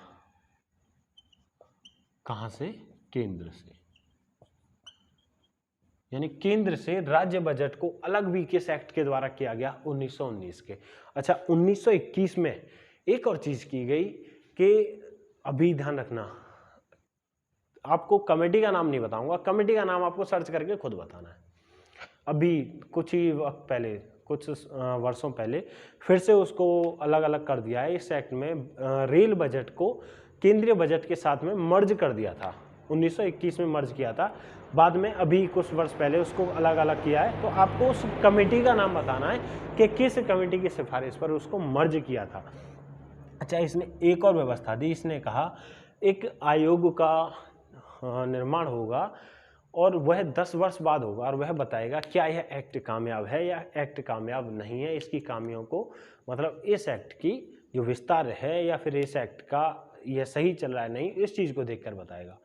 कहां से? केंद्र से। यानी केंद्र से राज्य बजट को अलग भी किस एक्ट के द्वारा किया गया? 1919 के। अच्छा, 1921 में एक और चीज की गई कि अभी ध्यान रखना, आपको कमेटी का नाम नहीं बताऊंगा, कमेटी का नाम आपको सर्च करके खुद बताना है। अभी कुछ ही वक्त पहले, कुछ वर्षों पहले फिर से उसको अलग अलग कर दिया है। इस एक्ट में रेल बजट को केंद्रीय बजट के साथ में मर्ज कर दिया था। 1921 में मर्ज किया था, बाद में अभी कुछ वर्ष पहले उसको अलग अलग किया है। तो आपको उस कमेटी का नाम बताना है कि किस कमेटी की सिफारिश पर उसको मर्ज किया था। अच्छा, इसने एक और व्यवस्था दी। इसने कहा एक आयोग का निर्माण होगा और वह 10 वर्ष बाद होगा और वह बताएगा क्या यह एक्ट कामयाब है या एक्ट कामयाब नहीं है। इसकी खामियों को, मतलब इस एक्ट की जो विस्तार है या फिर इस एक्ट का यह सही चल रहा है नहीं, इस चीज़ को देखकर बताएगा।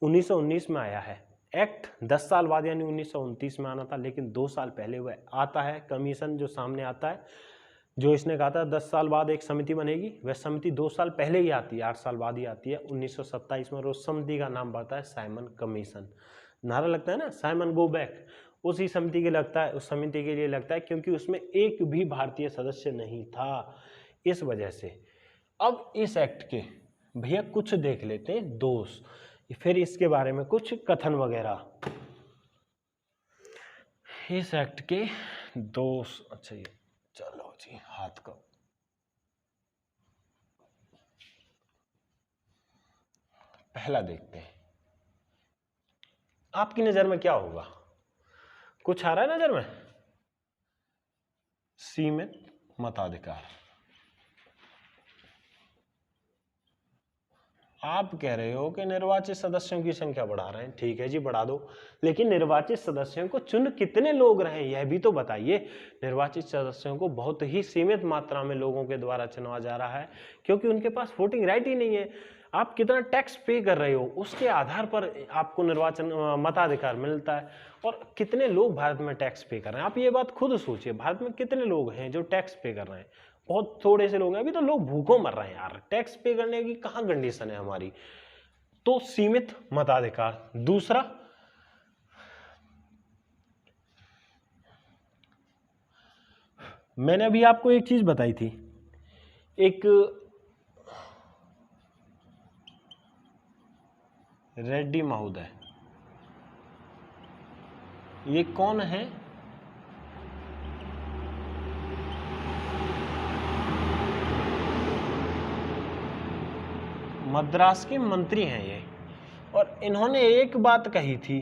1919 में आया है एक्ट, 10 साल बाद यानी 1929 में आना था, लेकिन 2 साल पहले वह आता है। कमीशन जो सामने आता है, जो इसने कहा था 10 साल बाद एक समिति बनेगी, वह समिति 2 साल पहले ही आती है, 8 साल बाद ही आती है। 1927 में और उस समिति का नाम पड़ता है साइमन कमीशन। नारा लगता है ना, साइमन गो बैक, उसी समिति के लगता है, उस समिति के लिए लगता है क्योंकि उसमें एक भी भारतीय सदस्य नहीं था, इस वजह से। अब इस एक्ट के भैया कुछ देख लेते हैं दोष, फिर इसके बारे में कुछ कथन वगैरह। इस एक्ट के दोष, अच्छा ये चलो जी हाथ का, पहला देखते हैं। आपकी नजर में क्या होगा? कुछ आ रहा है नजर में? सीमित मताधिकार। आप कह रहे हो कि निर्वाचित सदस्यों की संख्या बढ़ा रहे हैं, ठीक है जी बढ़ा दो, लेकिन निर्वाचित सदस्यों को चुन कितने लोग रहे यह भी तो बताइए। निर्वाचित सदस्यों को बहुत ही सीमित मात्रा में लोगों के द्वारा चुना जा रहा है, क्योंकि उनके पास वोटिंग राइट ही नहीं है। आप कितना टैक्स पे कर रहे हो उसके आधार पर आपको निर्वाचन मताधिकार मिलता है। और कितने लोग भारत में टैक्स पे कर रहे हैं, आप ये बात खुद सोचिए। भारत में कितने लोग हैं जो टैक्स पे कर रहे हैं? बहुत थोड़े से लोग हैं। अभी तो लोग भूखों मर रहे हैं यार, टैक्स पे करने की कहां कंडीशन है हमारी। तो सीमित मताधिकार। दूसरा, मैंने अभी आपको एक चीज बताई थी, एक रेड्डी महोदय, ये कौन है? मद्रास के मंत्री हैं ये, और इन्होंने एक बात कही थी,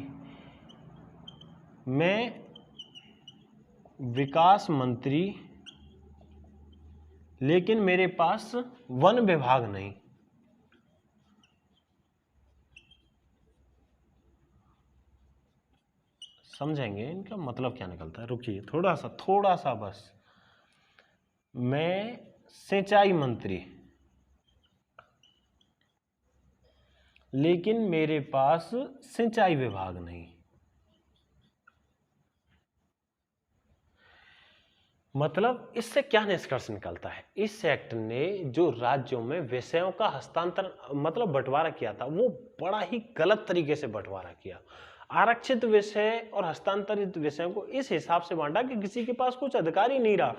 मैं विकास मंत्री लेकिन मेरे पास वन विभाग नहीं। समझेंगे इनका मतलब क्या निकलता है, रुकिए थोड़ा सा बस। मैं सिंचाई मंत्री लेकिन मेरे पास सिंचाई विभाग नहीं। मतलब इससे क्या निष्कर्ष निकलता है? इस एक्ट ने जो राज्यों में विषयों का हस्तांतरण मतलब बंटवारा किया था, वो बड़ा ही गलत तरीके से बंटवारा किया। आरक्षित विषय और हस्तांतरित विषयों को इस हिसाब से बांटा कि किसी के पास कुछ अधिकार ही नहीं रहा।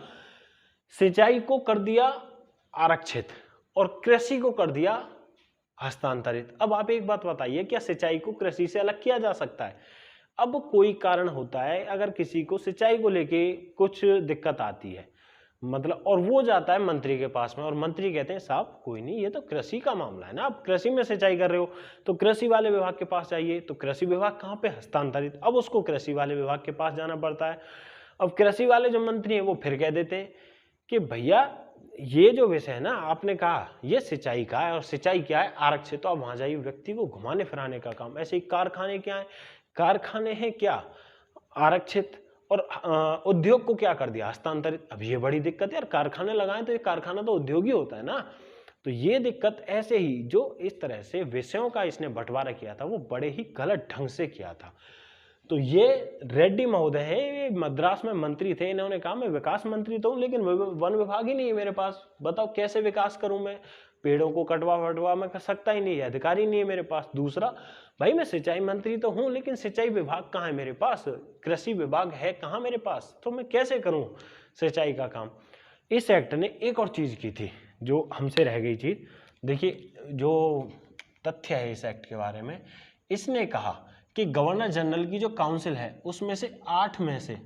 सिंचाई को कर दिया आरक्षित और कृषि को कर दिया हस्तांतरित। अब आप एक बात बताइए, क्या सिंचाई को कृषि से अलग किया जा सकता है? अब कोई कारण होता है, अगर किसी को सिंचाई को लेके कुछ दिक्कत आती है मतलब, और वो जाता है मंत्री के पास में, और मंत्री कहते हैं साहब कोई नहीं, ये तो कृषि का मामला है ना, आप कृषि में सिंचाई कर रहे हो तो कृषि वाले विभाग के पास जाइए। तो कृषि विभाग कहाँ पे हस्तांतरित, अब उसको कृषि वाले विभाग के पास जाना पड़ता है। अब कृषि वाले जो मंत्री हैं वो फिर कह देते हैं कि भैया ये जो विषय है ना, आपने कहा ये सिंचाई का है, और सिंचाई क्या है, आरक्षित। तो अब वहां जाइए, व्यक्ति को घुमाने फिराने का काम। ऐसे ही कारखाने क्या है, कारखाने हैं क्या, आरक्षित। और उद्योग को क्या कर दिया, हस्तांतरित। अब ये बड़ी दिक्कत है यार, कारखाने लगाएं तो ये कारखाना तो उद्योग ही होता है ना। तो ये दिक्कत ऐसे ही जो इस तरह से विषयों का इसने बंटवारा किया था वो बड़े ही गलत ढंग से किया था। तो ये रेड्डी महोदय है, ये मद्रास में मंत्री थे, इन्होंने कहा मैं विकास मंत्री तो हूँ लेकिन वन विभाग ही नहीं है मेरे पास, बताओ कैसे विकास करूं मैं, पेड़ों को कटवा वटवा मैं कर सकता ही नहीं है, अधिकारी नहीं है मेरे पास। दूसरा, भाई मैं सिंचाई मंत्री तो हूं लेकिन सिंचाई विभाग कहाँ है मेरे पास, कृषि विभाग है कहाँ मेरे पास, तो मैं कैसे करूं सिंचाई का काम। इस एक्ट ने एक और चीज की थी जो हमसे रह गई चीज। देखिए जो तथ्य है इस एक्ट के बारे में, इसने कहा कि गवर्नर जनरल की जो काउंसिल है उसमें से 8 में से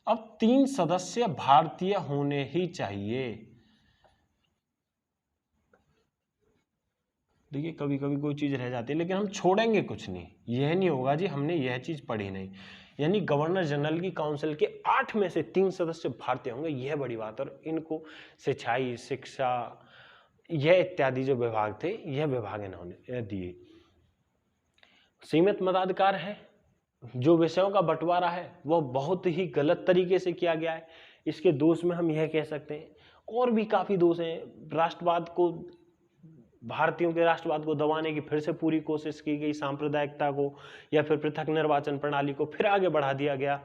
अब 3 सदस्य भारतीय होने ही चाहिए। देखिए कभी कभी कोई चीज रह जाती है लेकिन हम छोड़ेंगे कुछ नहीं, यह नहीं होगा जी हमने यह चीज पढ़ी नहीं। यानी गवर्नर जनरल की काउंसिल के 8 में से 3 सदस्य भारतीय होंगे, यह बड़ी बात। और इनको सिंचाई, शिक्षा, यह इत्यादि जो विभाग थे, यह विभाग इन्होंने दिए। सीमित मताधिकार है, जो विषयों का बंटवारा है वह बहुत ही गलत तरीके से किया गया है। इसके दोष में हम यह कह सकते हैं, और भी काफी दोष हैं। राष्ट्रवाद को, भारतीयों के राष्ट्रवाद को दबाने की फिर से पूरी कोशिश की गई, सांप्रदायिकता को या फिर पृथक निर्वाचन प्रणाली को फिर आगे बढ़ा दिया गया।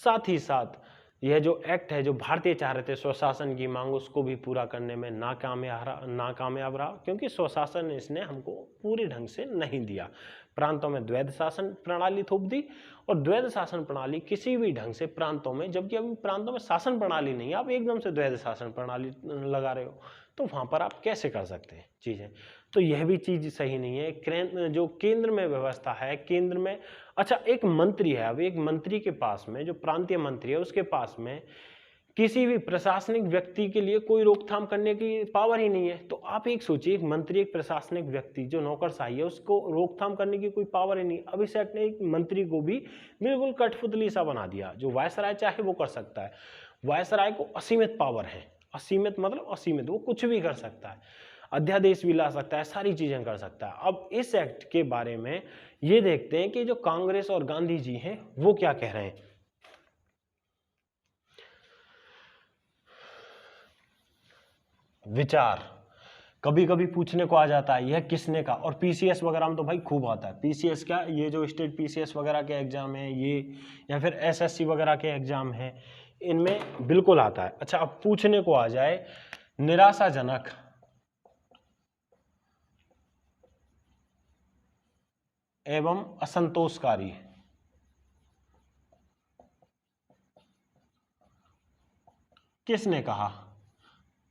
साथ ही साथ यह जो एक्ट है, जो भारतीय चाह रहे थे स्वशासन की मांग, उसको भी पूरा करने में नाकामयाब रहा, क्योंकि स्वशासन इसने हमको पूरे ढंग से नहीं दिया। प्रांतों में द्वैध शासन प्रणाली थोप दी, और द्वैध शासन प्रणाली किसी भी ढंग से प्रांतों में, जबकि अभी प्रांतों में शासन प्रणाली नहीं है, आप एकदम से द्वैध शासन प्रणाली लगा रहे हो, तो वहां पर आप कैसे कर सकते हैं चीजें। तो यह भी चीज सही नहीं है। जो केंद्र में व्यवस्था है, केंद्र में, अच्छा एक मंत्री है, अब एक मंत्री के पास में, जो प्रांतीय मंत्री है उसके पास में किसी भी प्रशासनिक व्यक्ति के लिए कोई रोकथाम करने की पावर ही नहीं है। तो आप एक सोचिए, एक मंत्री, एक प्रशासनिक व्यक्ति जो नौकरशाही है, उसको रोकथाम करने की कोई पावर ही नहीं। अब इस एक्ट ने एक मंत्री को भी बिल्कुल कठपुतली सा बना दिया। जो वायसराय चाहे वो कर सकता है, वायसराय को असीमित पावर है, असीमित मतलब असीमित, वो कुछ भी कर सकता है, अध्यादेश भी ला सकता है, सारी चीजें कर सकता है। अब इस एक्ट के बारे में ये देखते हैं कि जो कांग्रेस और गांधी जी हैं वो क्या कह रहे हैं। विचार कभी कभी पूछने को आ जाता है, यह किसने का, और पीसीएस वगैरह में तो भाई खूब आता है। पीसीएस क्या, ये जो स्टेट पीसीएस वगैरह के एग्जाम है ये, या फिर एसएससी वगैरह के एग्जाम है, इनमें बिल्कुल आता है। अच्छा अब पूछने को आ जाए, निराशाजनक एवं असंतोषकारी किसने कहा,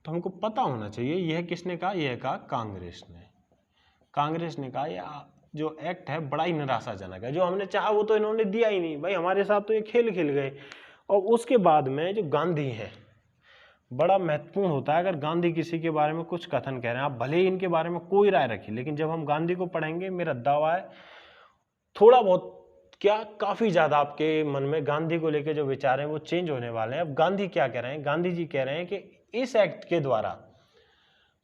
तो हमको पता होना चाहिए यह किसने कहा। यह कहा कांग्रेस ने। कांग्रेस ने कहा यह जो एक्ट है बड़ा ही निराशाजनक है, जो हमने चाहा वो तो इन्होंने दिया ही नहीं, भाई हमारे साथ तो ये खेल खेल गए। और उसके बाद में जो गांधी है, बड़ा महत्वपूर्ण होता है अगर गांधी किसी के बारे में कुछ कथन कह रहे हैं, आप भले ही इनके बारे में कोई राय रखिए, लेकिन जब हम गांधी को पढ़ेंगे, मेरा दावा है थोड़ा बहुत क्या काफी ज्यादा आपके मन में गांधी को लेकर जो विचार हैं वो चेंज होने वाले हैं। अब गांधी क्या कह रहे हैं, गांधी जी कह रहे हैं कि इस एक्ट के द्वारा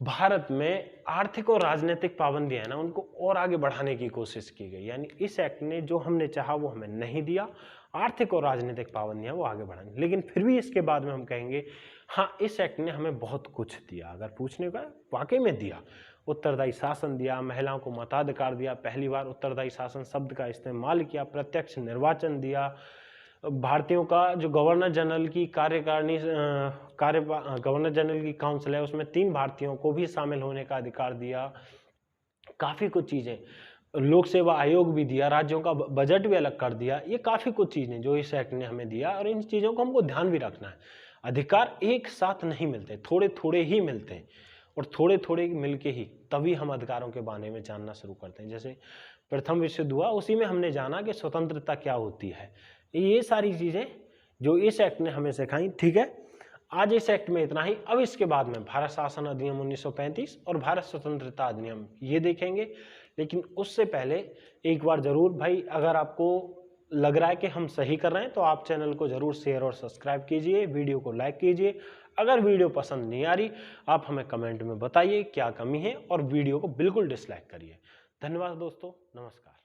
भारत में आर्थिक और राजनीतिक पाबंदियां है ना, उनको और आगे बढ़ाने की कोशिश की गई। यानी इस एक्ट ने जो हमने चाहा वो हमें नहीं दिया, आर्थिक और राजनीतिक पाबंदियां वो आगे बढ़ानी। लेकिन फिर भी इसके बाद में हम कहेंगे हाँ इस एक्ट ने हमें बहुत कुछ दिया। अगर पूछने का वाकई में दिया, उत्तरदायी शासन दिया, महिलाओं को मताधिकार दिया, पहली बार उत्तरदायी शासन शब्द का इस्तेमाल किया, प्रत्यक्ष निर्वाचन दिया, भारतीयों का जो गवर्नर जनरल की कार्यकारिणी गवर्नर जनरल की काउंसिल है उसमें 3 भारतीयों को भी शामिल होने का अधिकार दिया, काफी कुछ चीजें, लोक सेवा आयोग भी दिया, राज्यों का बजट भी अलग कर दिया। ये काफी कुछ चीजें जो इस एक्ट ने हमें दिया, और इन चीजों को हमको ध्यान भी रखना है। अधिकार एक साथ नहीं मिलते, थोड़े थोड़े ही मिलते हैं, और थोड़े थोड़े मिलके ही तभी हम अधिकारों के बारे में जानना शुरू करते हैं। जैसे प्रथम विश्व युद्ध हुआ, उसी में हमने जाना कि स्वतंत्रता क्या होती है। ये सारी चीजें जो इस एक्ट ने हमें सिखाई। ठीक है, आज इस एक्ट में इतना ही। अब इसके बाद में भारत शासन अधिनियम 1935 और भारत स्वतंत्रता अधिनियम ये देखेंगे। लेकिन उससे पहले एक बार जरूर भाई, अगर आपको लग रहा है कि हम सही कर रहे हैं तो आप चैनल को जरूर शेयर और सब्सक्राइब कीजिए, वीडियो को लाइक कीजिए। अगर वीडियो पसंद नहीं आ रही आप हमें कमेंट में बताइए क्या कमी है और वीडियो को बिल्कुल डिसलाइक करिए। धन्यवाद दोस्तों, नमस्कार।